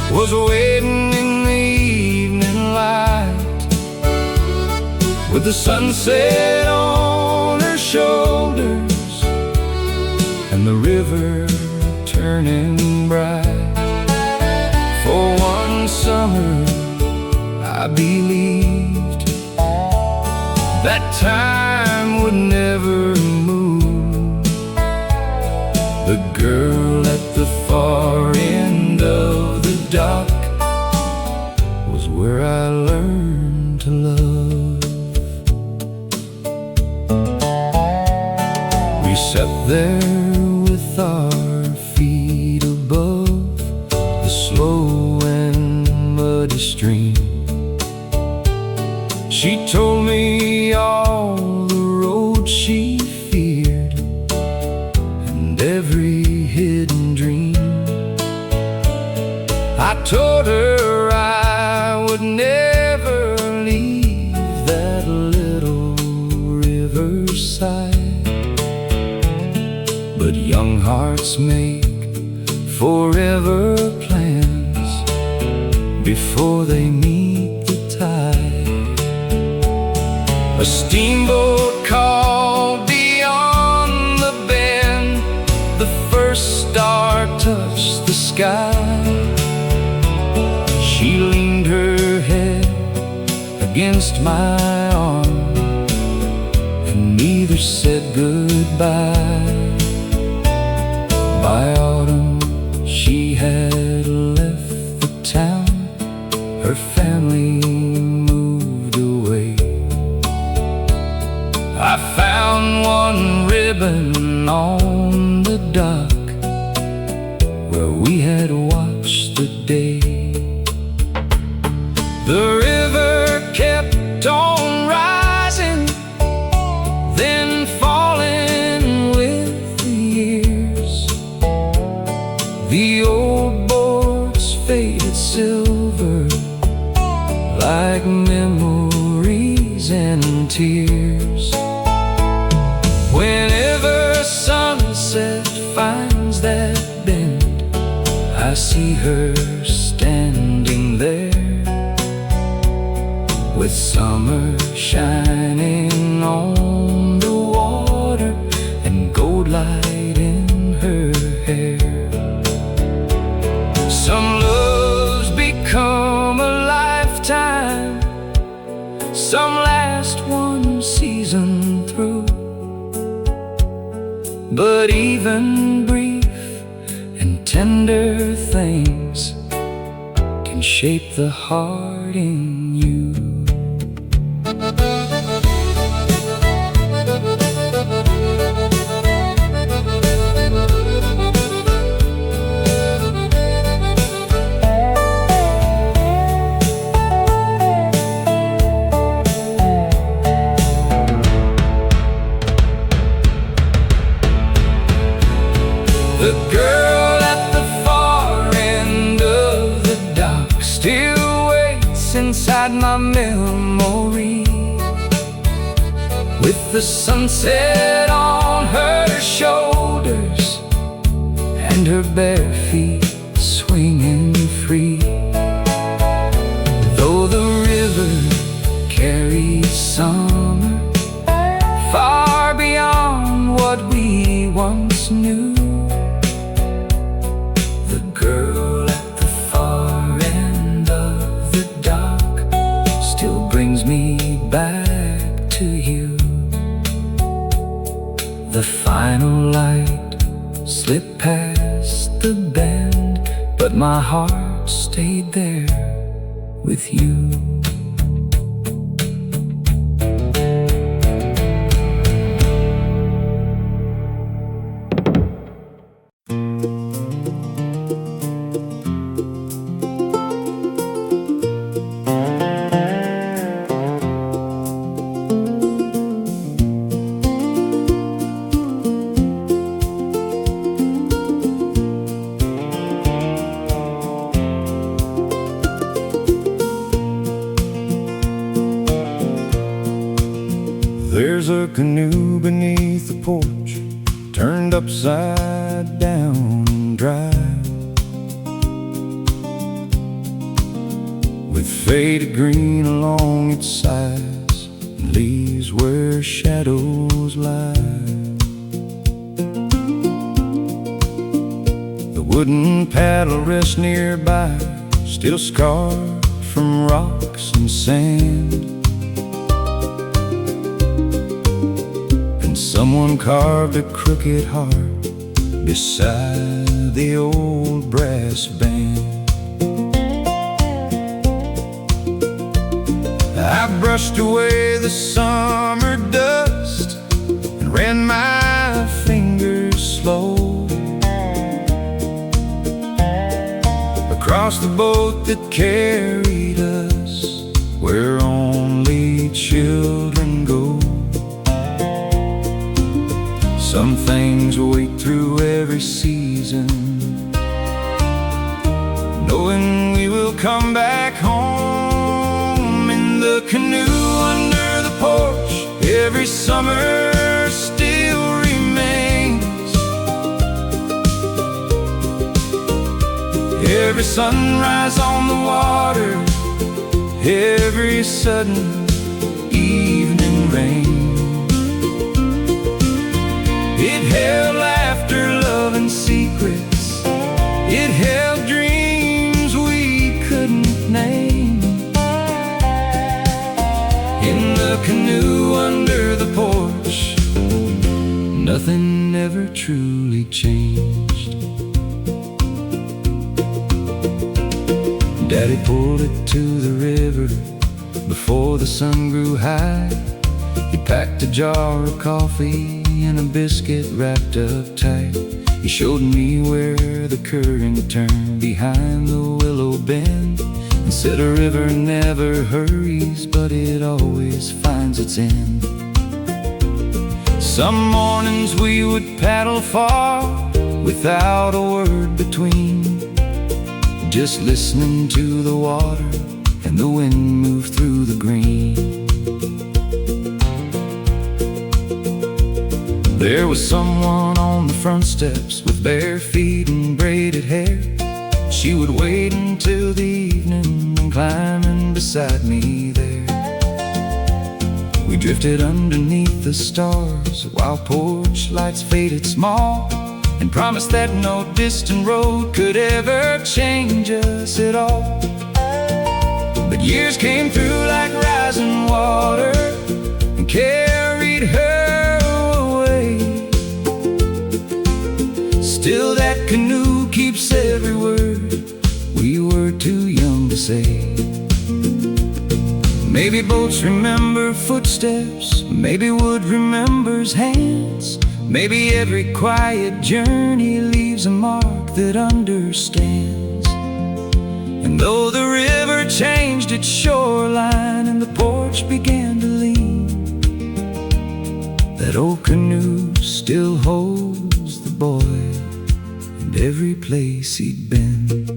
was waiting in the evening light, with the sunset on her shoulders and the river turning bright. For one summer I believed that time would never move. The girl at the far end of the dock was where I learned to love. We sat there with our feet above the slow and muddy stream. She told me all the roads she feared and every hidden dream. I told her I would never leave that little riverside, but young hearts make forever plans before they meet the tide. A steamboat called beyond the bend, the first star touched the sky. She leaned her head against my arm and neither said goodbye. By autumn she had left the town, her family moved away. I found one ribbon on the dock where we had watched the day. over like memories and tears. Whenever sunset finds that bend, I see her standing there, with summer shining on the water and gold light in her hair. Some loves become a lifetime, some last one season through. But even brief and tender things can shape the heart in you. The girl at the far end of the dock still waits inside my memory, with the sunset on her shoulders and her bare feet swinging free. Though the river carries summer far beyond what we once knew, the girl at the far end of the dock still brings me back to you. The final light slipped past the bend, but my heart stayed there with you. There's a canoe beneath the porch, turned upside down and dry, with faded green along its sides and leaves where shadows lie. The wooden paddle rests nearby, still scarred from rocks and sand. Someone carved a crooked heart beside the old brass band. I brushed away the summer dust and ran my fingers slow across the boat that carried us where only children go. Some things wait through every season, knowing we will come back home. In the canoe under the porch, every summer still remains. Every sunrise on the water, every sudden evening rain. It held laughter, love, and secrets. It held dreams we couldn't name. In the canoe under the porch, nothing ever truly changed. Daddy pulled it to the river before the sun grew high. He packed a jar of coffee and a biscuit wrapped up tight. He showed me where the current turned behind the willow bend, and said a river never hurries, but it always finds its end. Some mornings we would paddle far without a word between, just listening to the water and the wind move through the green. There was someone on the front steps with bare feet and braided hair. She would wait until the evening and climb in beside me there. We drifted underneath the stars while porch lights faded small, and promised that no distant road could ever change us at all. But years came through like rising water and carried her away. Still that canoe keeps every word we were too young to say. Maybe boats remember footsteps, maybe wood remembers hands. Maybe every quiet journey leaves a mark that understands. And though the river changed its shoreline and the porch began to lean, that old canoe still holds the boy and every place he'd been.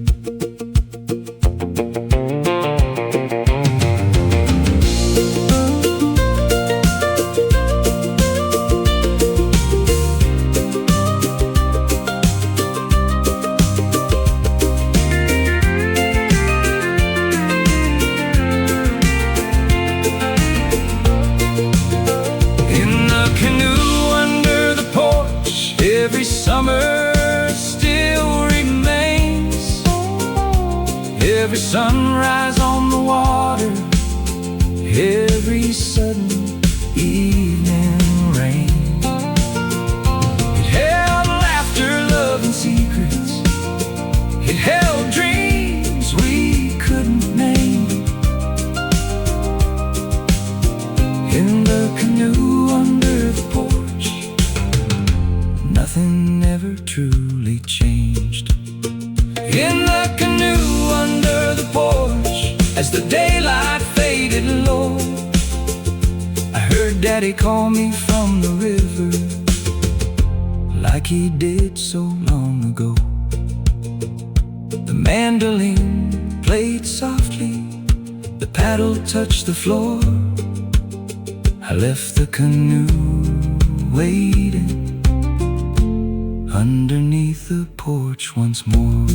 Every summer still remains, every sunrise on the water, every sudden evening rain. It held laughter, love and secrets. It held dreams we couldn't name. In the canoe under the porch, nothing ever truly changed. In the canoe under the porch, as the daylight faded low, I heard Daddy call me from the river, like he did so long ago. The mandolin played softly, the paddle touched the floor. I left the canoe waiting underneath the porch once more.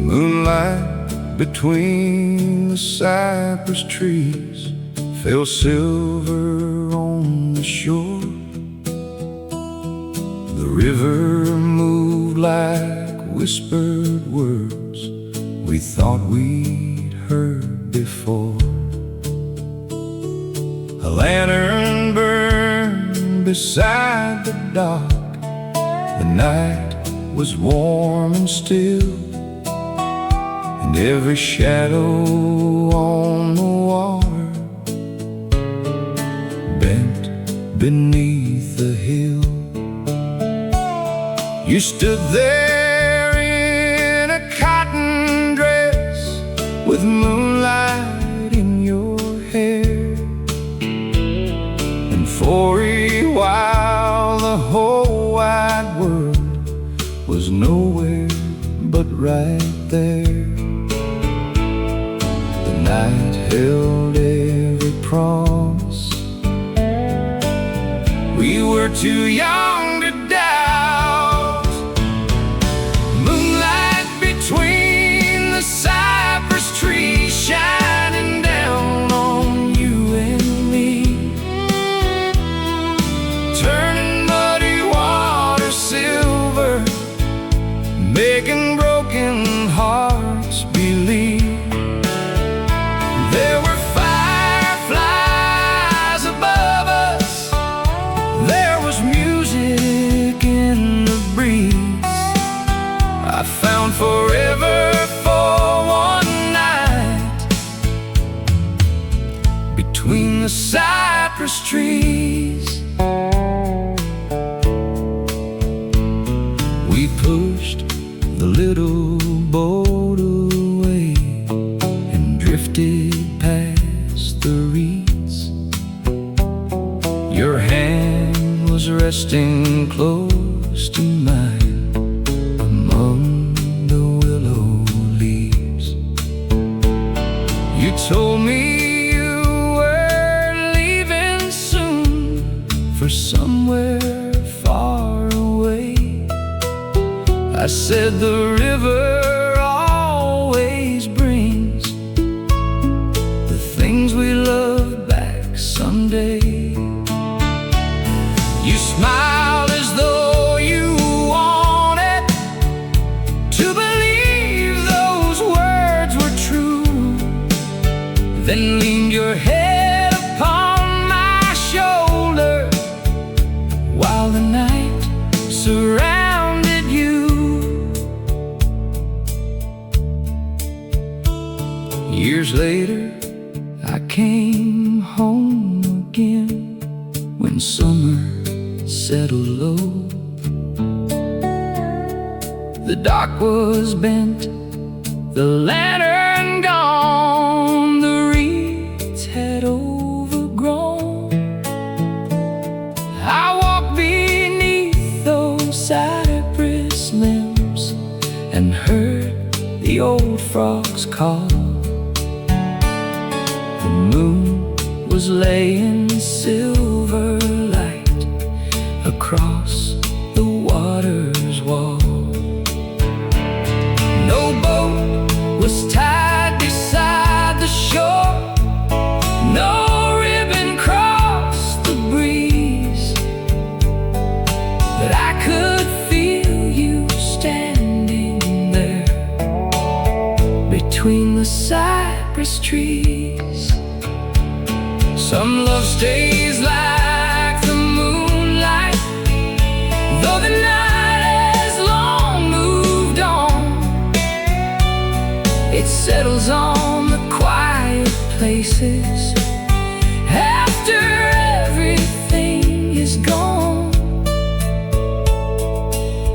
Moonlight between the cypress trees fell silver on the shore. The river moved like whispered words we thought we'd heard before. A lantern burned beside the dock. The night was warm and still, and every shadow on the water bent beneath the hill. You stood there in a cotton dress with moonlight in your hair, and for a while the whole wide world was nowhere but right there. The night held every promise. We were too young to doubt. Moonlight between the cypress trees, shining down on you and me, turning muddy water silver, making broken hearts believe. There were fireflies above us, there was music resting close to mine among the willow leaves. You told me you were leaving soon for somewhere far away. I said the river always brings the things we love back someday. You smiled as though you wanted to believe those words were true, then leaned your head upon my shoulder while the night surrounded you. Years later, I came home again when summer settled low. The dock was bent, the lantern gone, the reeds had overgrown. I walked beneath those cypress limbs and heard the old frogs call. The moon was laying silver light across the water's wall. No boat was tied beside the shore, no ribbon crossed the breeze, but I could feel you standing there between the cypress trees. Some love stays like the moonlight, though the night has long moved on. It settles on the quiet places after everything is gone.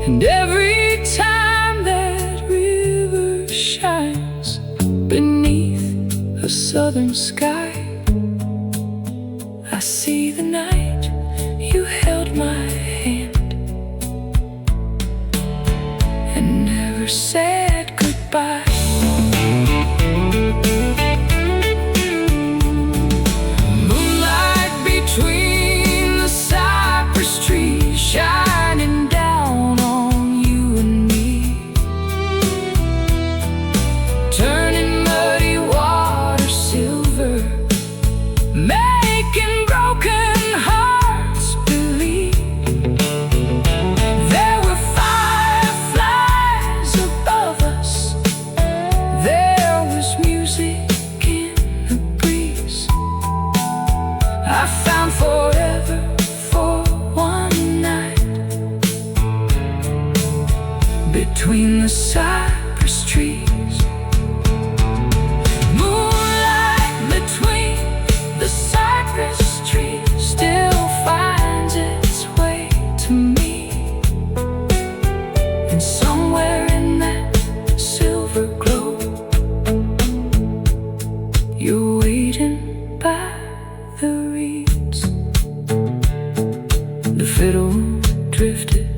And every time that river shines beneath a southern sky, I see the night you held my hand and never said goodbye. Moonlight between the cypress trees, shining down on you and me, turning muddy water silver, making broken hearts believe. There were fireflies above us, there was music in the breeze. I found forever for one night between the cypress trees. Moonlight between the cypress trees still finds its way to me, and somewhere in that silver glow, you're waiting by the reeds. The fiddle drifted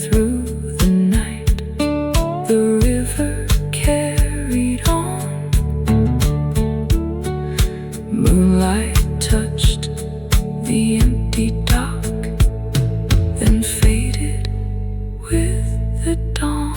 through the night, the river carried on. Moonlight touched the empty dock, then faded with the dawn.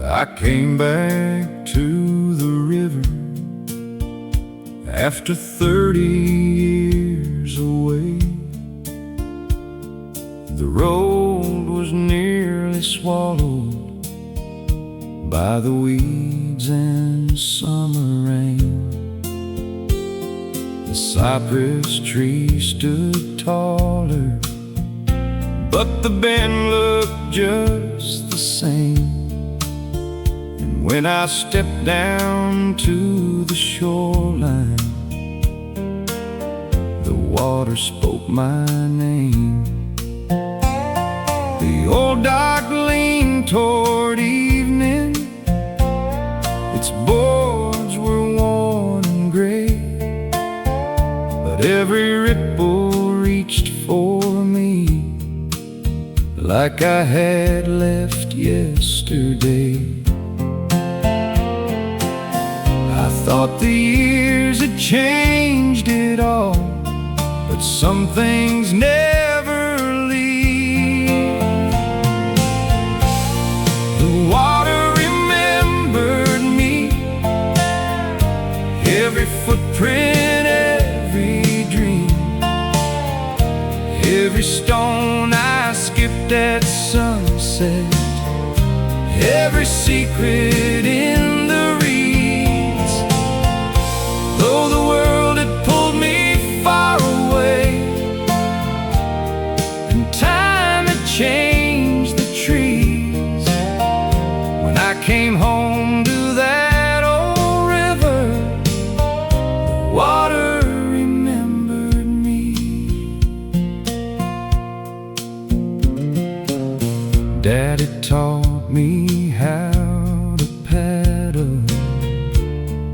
I came back to the river after 30 years away. The road was nearly swallowed by the weeds and summer rain. The cypress tree stood taller, but the bend looked just the same. And when I stepped down to the shoreline, the water spoke my name. The old dock leaned toward evening, its boards were worn and gray, but every ripple reached for me like I had left yesterday. I thought the years had changed it all, but some things never leave. The water remembered me, every footprint, every dream, every stone I skipped at sunset, every secret in the reeds. Though the world had pulled me far away, and time had changed the trees, when I came home to that old river, the water remembered me. Daddy taught me how to paddle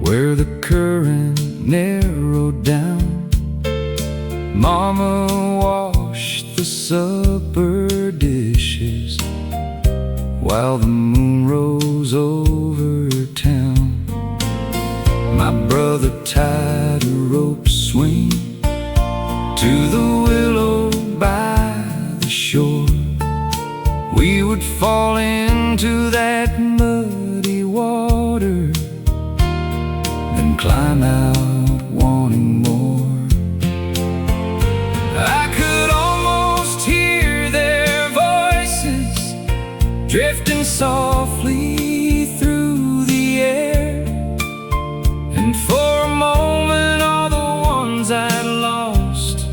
where the current narrowed down. Mama washed the supper dishes while the moon rose over town. My brother tied a rope swing to the willow by the shore. We would fall into that muddy water, then climb out wanting more. I could almost hear their voices drifting softly through the air, and for a moment all the ones I'd lost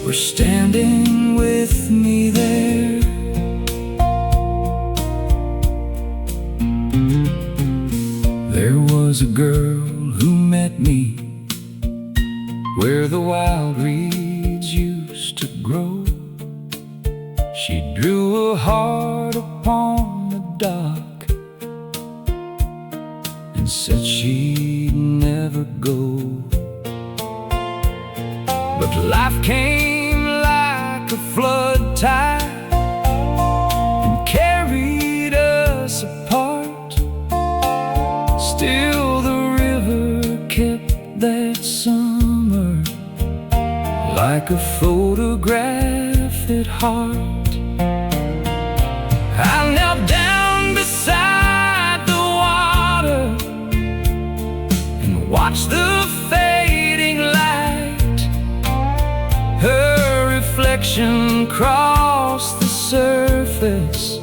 were standing with me there. There was a girl who met me where the wild reeds used to grow. She drew a heart upon the dock and said she'd never go. But life came like a flood tide and carried us apart. Still the river kept that summer like a photograph at heart. I knelt down beside the water and watched the fading light. Her reflection crossed the surface,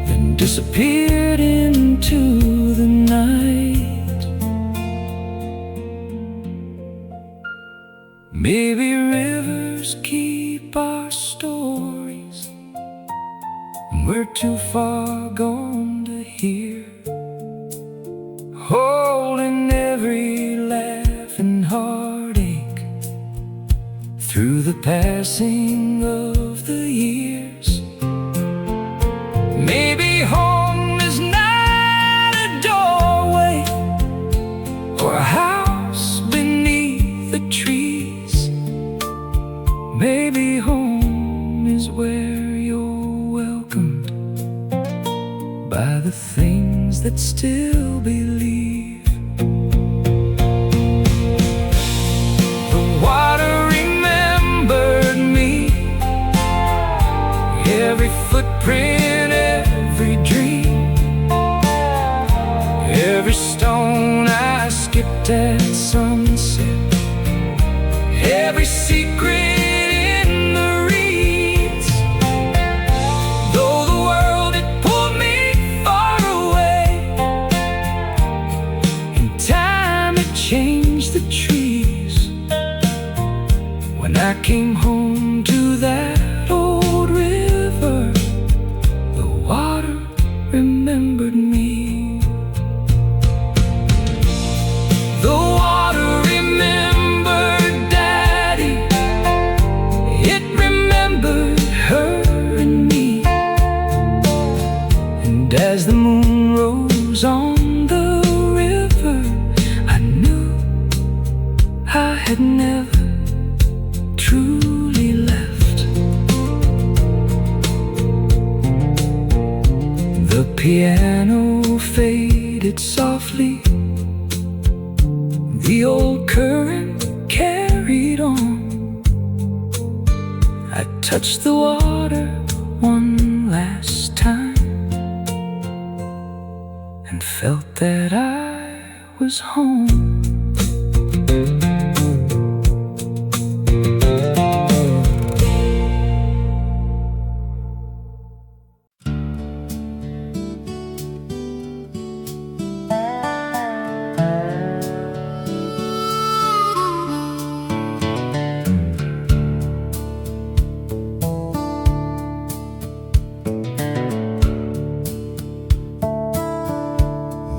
then disappeared into the night. Maybe rivers keep our stories, and we're too far gone to hear. Holding every laugh and heartache through the passing of the years. Maybe home is not a doorway or a house beneath the trees. Maybe home is where you're welcomed by the things that still believe. The water remembered me, every footprint, every dream, every stone I skipped at sunset, every secret in the reeds. Though the world had pulled me far away, and time had changed the trees, when I canoes on the river, I knew I had never truly left. The piano faded softly, the old current carried on. I touched the water one last time and felt that I was home.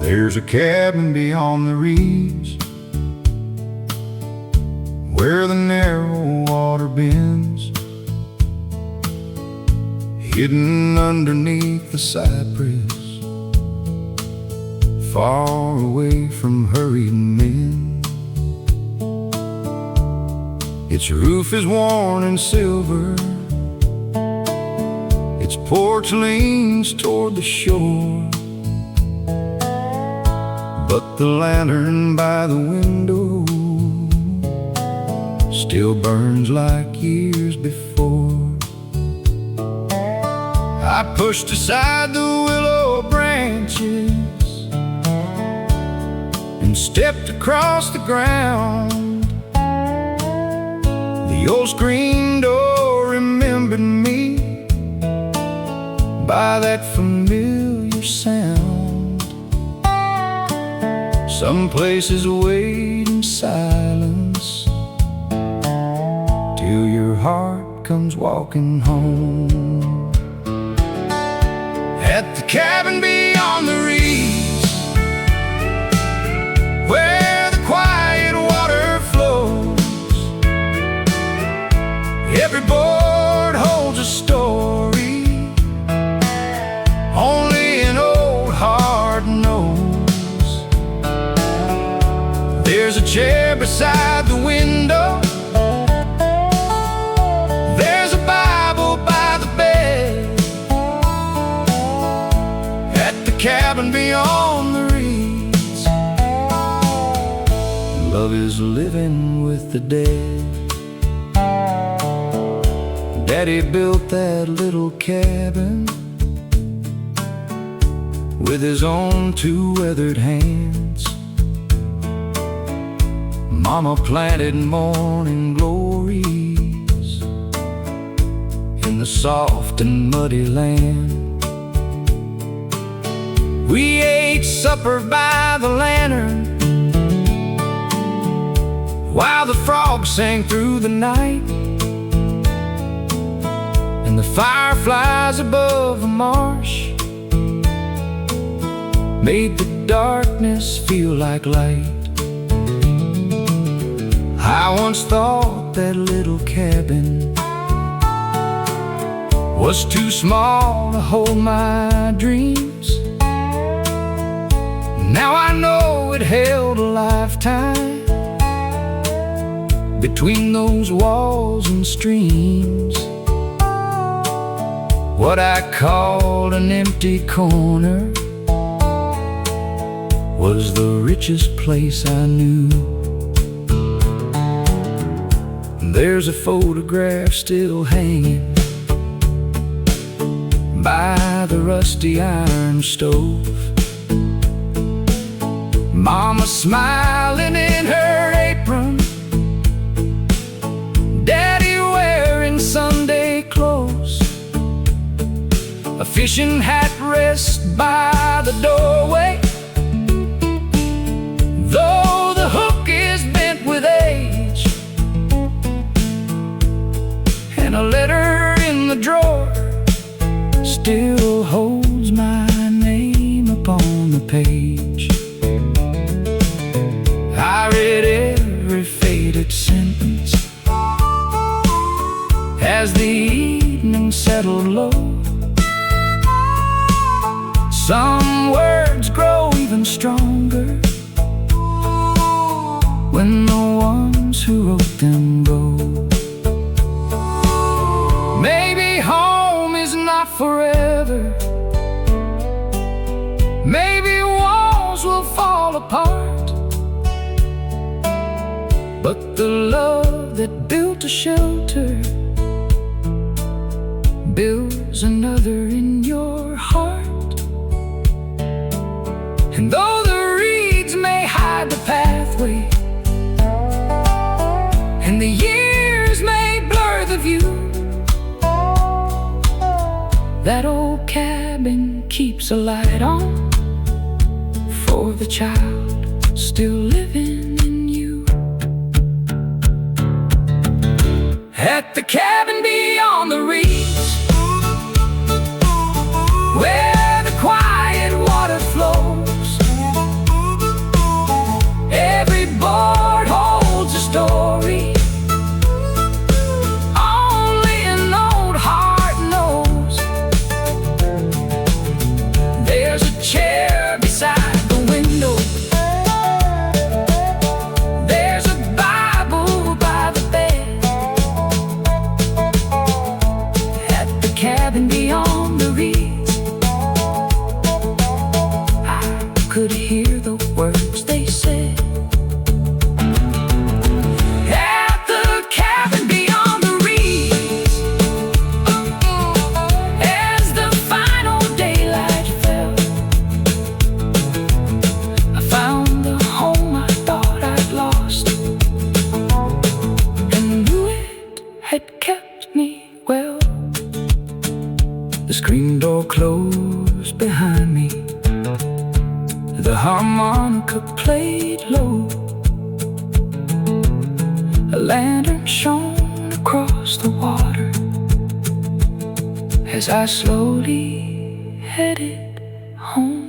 There's a cabin beyond the reeds where the narrow water bends, hidden underneath the cypress, far away from hurried men. Its roof is worn and silver, its porch leans toward the shore, but the lantern by the window still burns like years before. I pushed aside the willow branches and stepped across the ground. The old screen door remembered me by that familiar sound. Some places wait in silence till your heart comes walking home. At the cabin beyond the reeds, where the quiet water flows, every board holds a story only an old heart knows. There's a chair beside the window, there's a Bible by the bed. At the cabin beyond the reeds, love is living with the dead. Daddy built that little cabin with his own two weathered hands. Mama planted morning glories in the soft and muddy land. We ate supper by the lantern while the frogs sang through the night, and the fireflies above the marsh made the darkness feel like light. I once thought that little cabin was too small to hold my dreams. Now I know it held a lifetime between those walls and streams. What I called an empty corner was the richest place I knew. There's a photograph still hanging by the rusty iron stove. Mama smiling in her apron, Daddy wearing Sunday clothes. A fishing hat rests by the doorway, though the hook is bent with age, and a letter in the drawer still holds my name upon the page. I read every faded sentence as the evening settled low. Some words grow but the love that built a shelter builds another in your heart. And though the reeds may hide the pathway, and the years may blur the view, that old cabin keeps a light on for the child still living in you. At the cabin beyond the reeds, where the quiet water flows, every board holds a story only an old heart knows. There's a chair beside the window, there's a Bible by the bed. At the cabin beyond the reeds, I could hear the words they said. At the cabin beyond the reeds, as the final daylight fell, I found the home I thought I'd lost, and knew it had kept me well. The screen door closed behind me, the harmonica played low, a lantern shone across the water as I slowly headed home.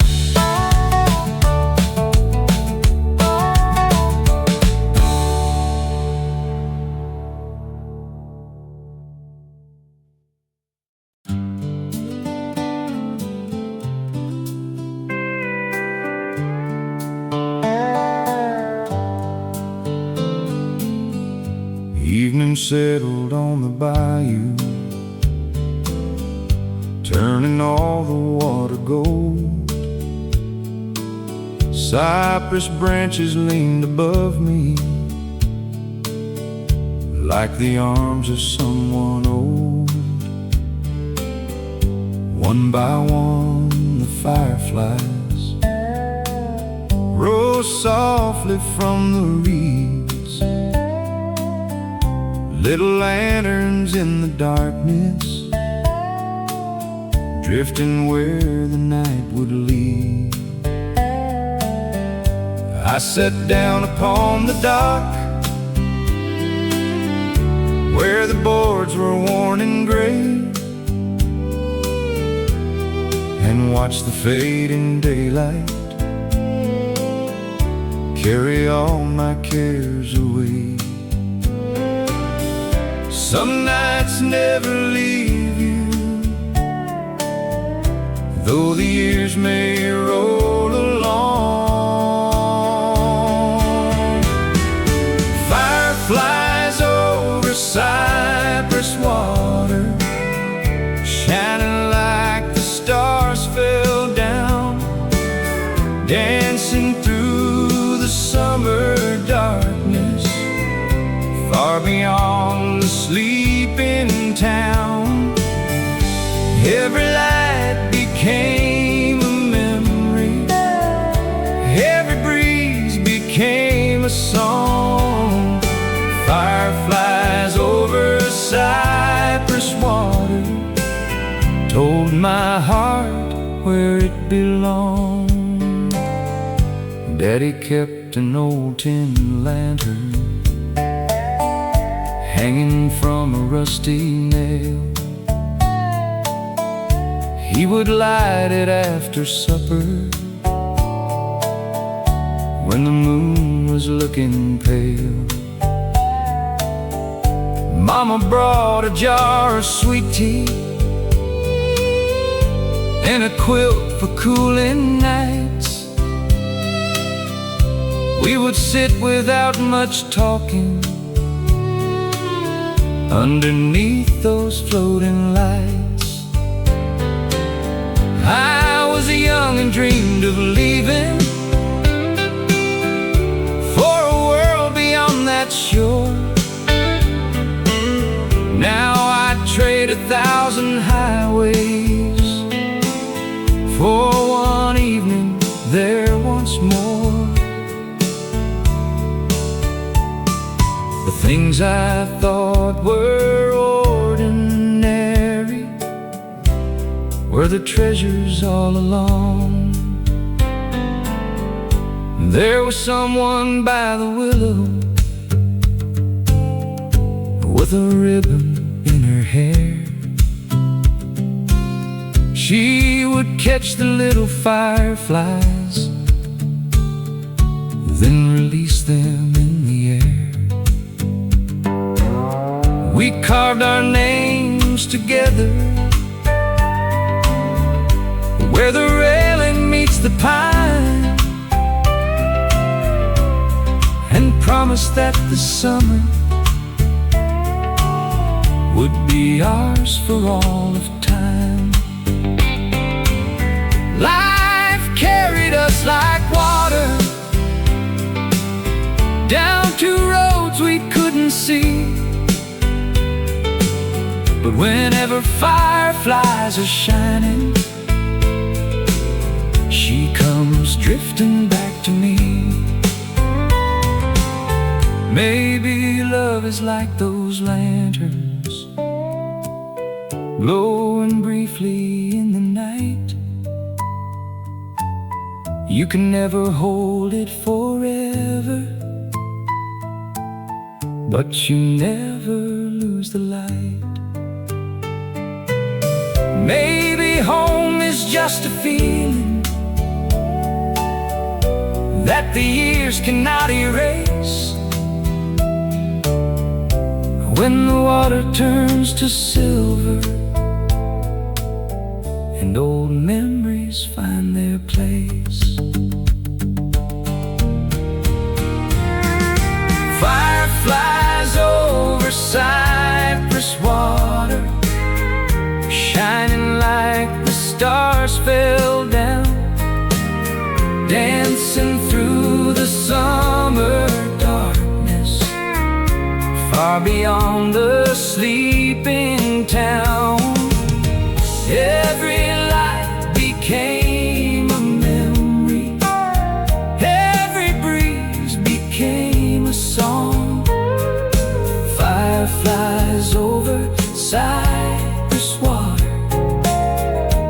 Evening settled on the bayou, turning all the water gold. Cypress branches leaned above me like the arms of someone old. One by one the fireflies rose softly from the reeds, little lanterns in the darkness, drifting where the night would lead. I sat down upon the dock where the boards were worn and gray, and watched the fading daylight carry all my cares away. Some nights never leave you, though the years may roll along. Fireflies over cypress water, shining like the stars fell down, dancing through the summer darkness, far beyond the sleeping town. Every light became a memory, every breeze became a song. Fireflies over cypress water told my heart where it belonged. Daddy kept an old tin lantern hanging from a rusty nail. He would light it after supper when the moon was looking pale. Mama brought a jar of sweet tea and a quilt for cooling nights. We would sit without much talking underneath those floating lights. I was young and dreamed of leaving for a world beyond that 1,000 highways for one evening there once more. The things I thought were ordinary were the treasures all along. There was someone by the willow with a ribbon in her hair. She would catch the little fireflies, then release them in the air. We carved our names together where the railing meets the pine, and promised that the summer would be ours for all of time. Life carried us like water down to roads we couldn't see, but whenever fireflies are shining, she comes drifting back to me. Maybe love is like those lanterns glowing briefly in the night. You can never hold it forever, but you never lose the light. Maybe home is just a feeling that the years cannot erase. When the water turns to silver and old memories find their place. Fireflies over cypress water, shining like the stars fell down, dancing through the summer darkness, far beyond the sleeping town. Every light became a memory, every breeze became a song. Fireflies over cypress water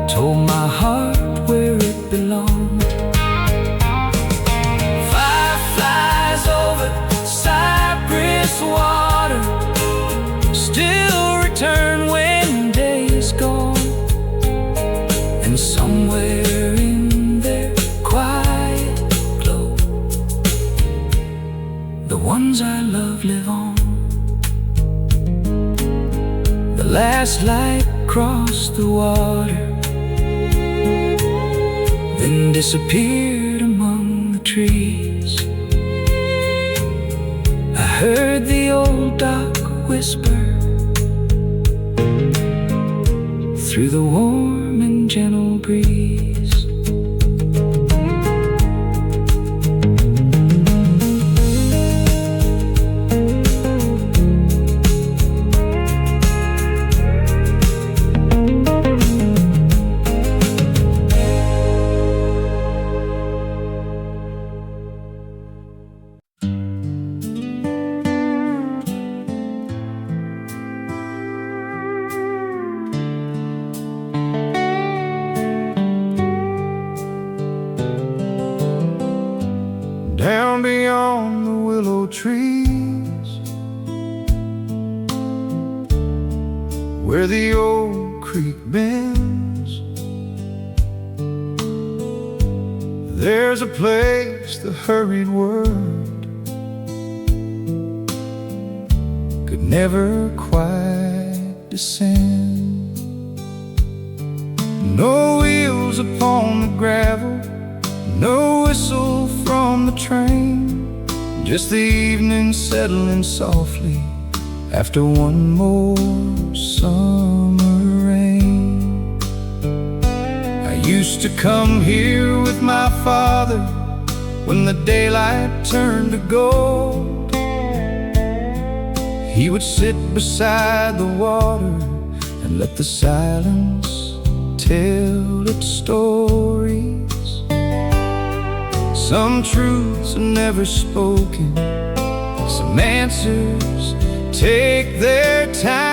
told my heart where it belonged. Fireflies over cypress water still return when day is gone, and somewhere in their quiet glow, the ones I love live on. The last light crossed the water, then disappeared among the trees. I heard the old dock whisper through the warm and gentle breeze. Down beyond the willow trees, where the old creek bends, there's a place the hurried world could never quite descend. No wheels upon the gravel, no whistle from the train, just the evening settling softly after one more summer rain. I used to come here with my father when the daylight turned to gold. He would sit beside the water and let the silence tell its stories. Some truths are never spoken, some answers take their time.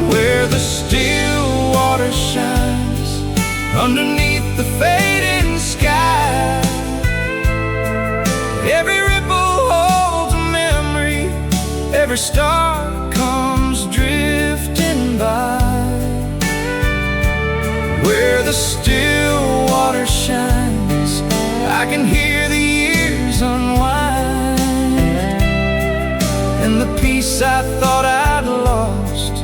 Where the still water shines underneath the fading sky, every ripple holds a memory, every star comes drifting by. Where the still water shines, I can hear the years unwind, and the peace I thought I'd lost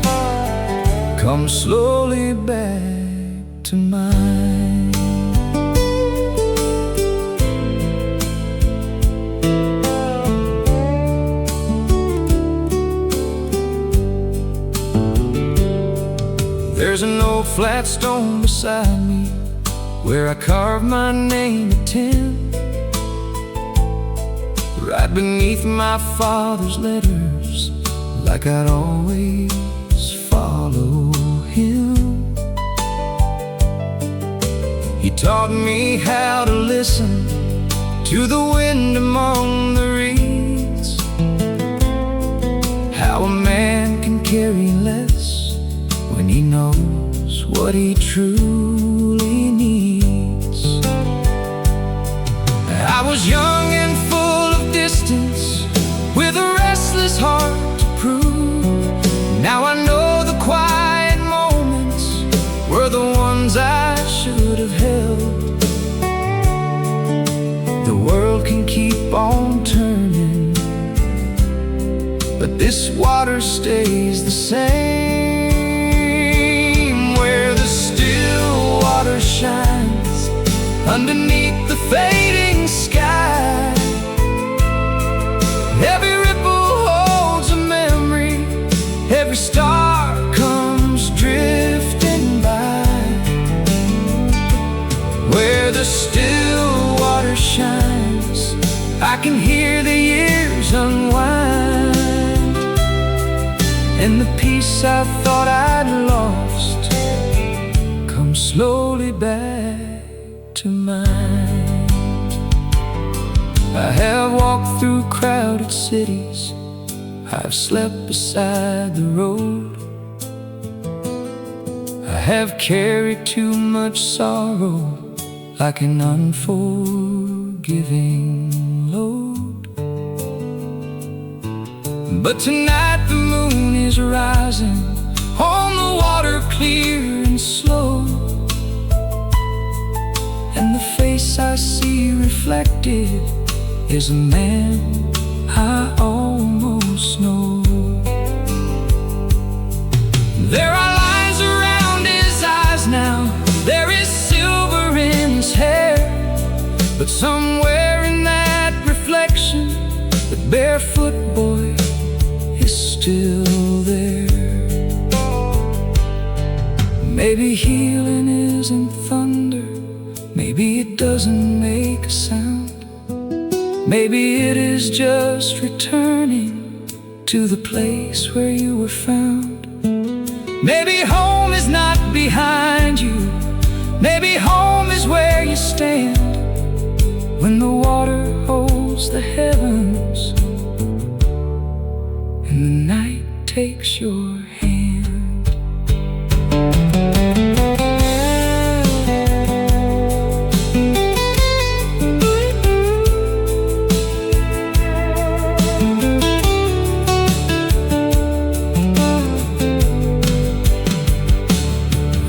comes slowly back to mine. There's an old flat stone beside me where I carved my name at 10, right beneath my father's letters, like I'd always follow him. He taught me how to listen to the wind among the reeds, how a man can carry less when he knows what he truly needs. I was young and full of distance, with a restless heart to prove. Now I know the quiet moments were the ones I should have held. The world can keep on turning, but this water stays the same. Where the still water shines underneath the fading sky, every ripple holds a memory, every star comes drifting by. Where the still water shines, I can hear the years unwind, and the peace I thought I'd lost comes slowly back to mine. I have walked through crowded cities, I've slept beside the road, I have carried too much sorrow like an unforgiving load. But tonight the moon is rising on the water, clear and slow, and the face I see reflected is a man I almost know. There are lines around his eyes now, there is silver in his hair, but somewhere in that reflection, the barefoot boy is still there. Maybe healing isn't thunder, maybe it doesn't make a sound, maybe it is just returning to the place where you were found. Maybe home is not behind you, maybe home is where you stand when the water holds the heavens and the night takes your hand.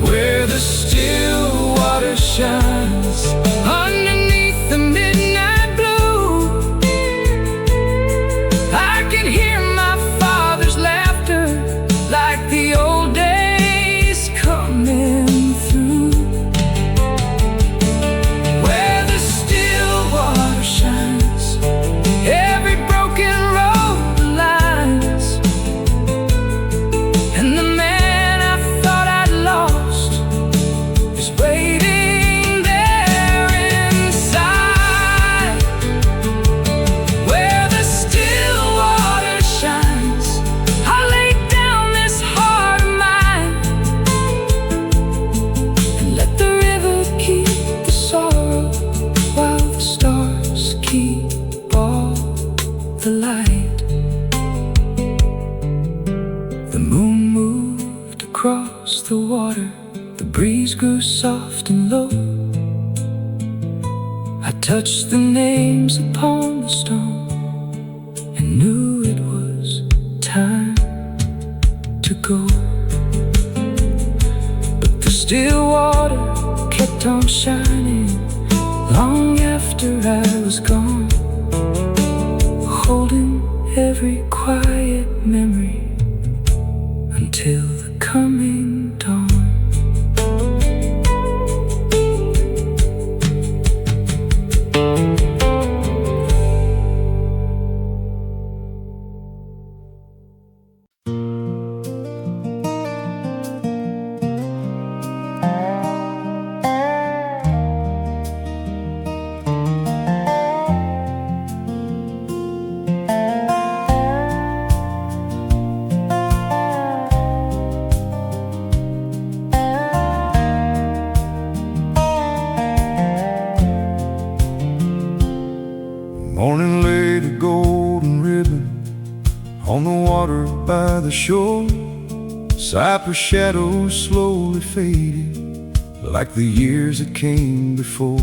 Where the still water shines underneath the midnight blue, I can hear my father's laughter like the old days coming through. Where the still water shines, every broken road aligns, and the man I thought I'd lost is waiting there touched the names upon the stone and knew it was time to go. But the still water kept on shining long after I was gone, holding every quiet memory until the coming dawn. Morning laid a golden ribbon on the water by the shore. Cypress shadows slowly faded like the years that came before.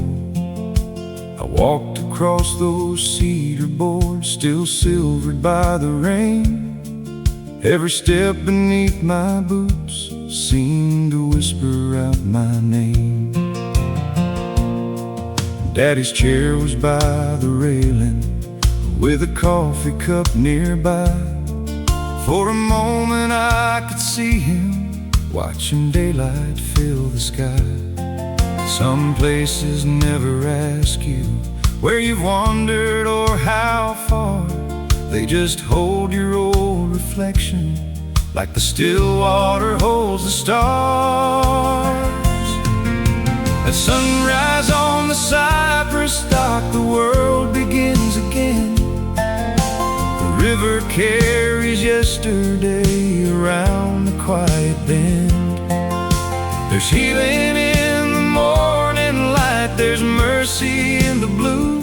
I walked across those cedar boards, still silvered by the rain. Every step beneath my boots seemed to whisper out my name. Daddy's chair was by the railing with a coffee cup nearby. For a moment I could see him watching daylight fill the sky. Some places never ask you where you've wandered or how far. They just hold your old reflection like the still water holds the stars. At sunrise on the cypress dock, the world begins again. The river carries yesterday around the quiet bend. There's healing in the morning light, there's mercy in the blue.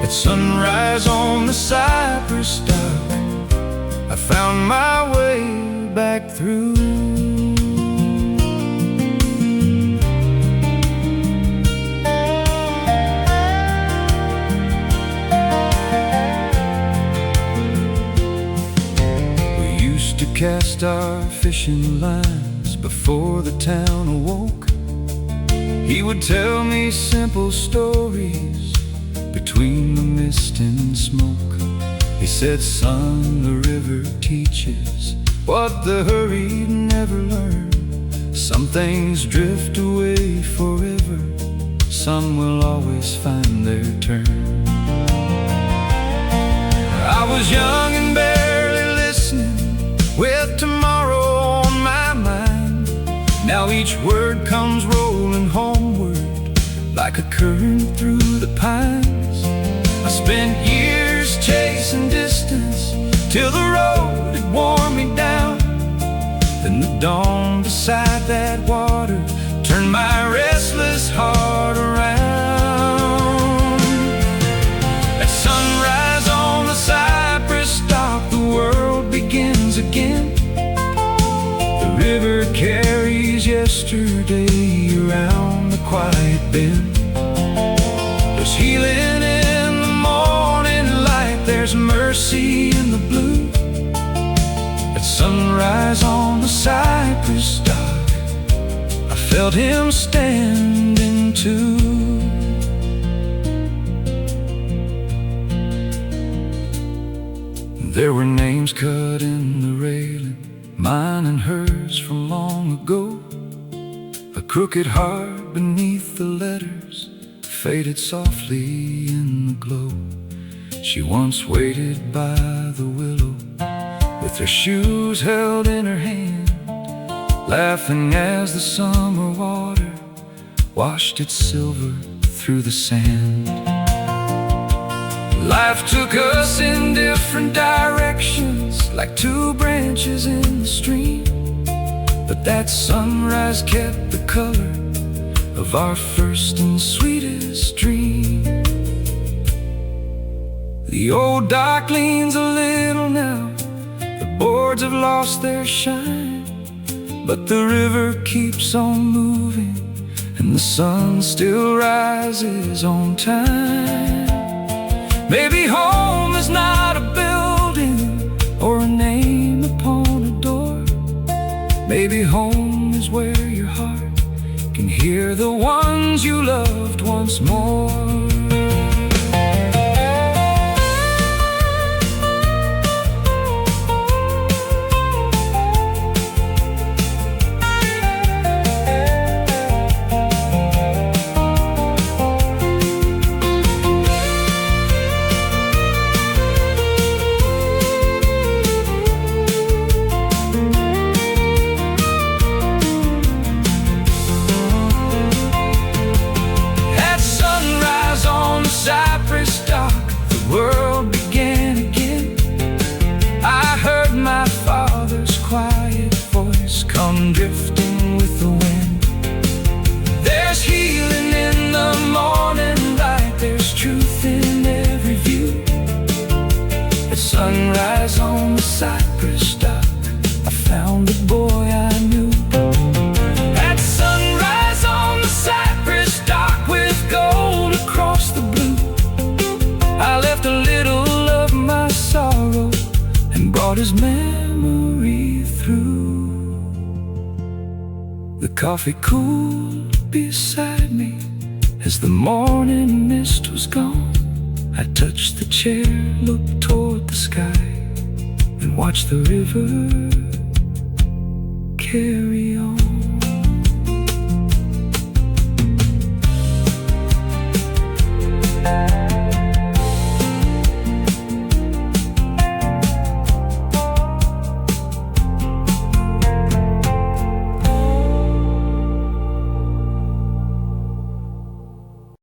At sunrise on the cypress dock, I found my way back through. Cast our fishing lines before the town awoke. He would tell me simple stories between the mist and smoke. He said, son, the river teaches what the hurried never learn. Some things drift away forever, some will always find their turn. I was young and barely listening, with tomorrow on my mind. Now each word comes rolling homeward like a current through the pines. I spent years chasing distance till the road had worn me down. Then the dawn beside that water turned my restless heart around. At sunrise on the cypress dock, the world begins again. The river carries yesterday around the quiet bend. There's healing in the morning light, there's mercy in the blue. At sunrise on the cypress dock, I felt him standing too. There were names cut in the railing, mine and hers from long ago. A crooked heart beneath the letters faded softly in the glow. She once waited by the willow with her shoes held in her hand, laughing as the summer water washed its silver through the sand. Life took us in different directions, like two branches in the stream. But that sunrise kept the color of our first and sweetest dream. The old dock leans a little now, the boards have lost their shine, but the river keeps on moving and the sun still rises on time. Maybe home is not a building or a name upon a door. Maybe home is where your heart can hear the ones you loved once more. World began again. I heard my father's quiet voice come drifting with the wind. There's healing in the morning light, there's truth in every view. At sunrise on the cypress dock, I found the boy I knew. At sunrise on the cypress dock with gold across the blue, I left a little of my sorrow and brought his memory through. The coffee cooled beside me as the morning mist was gone. I touched the chair, looked toward the sky, and watched the river carry on.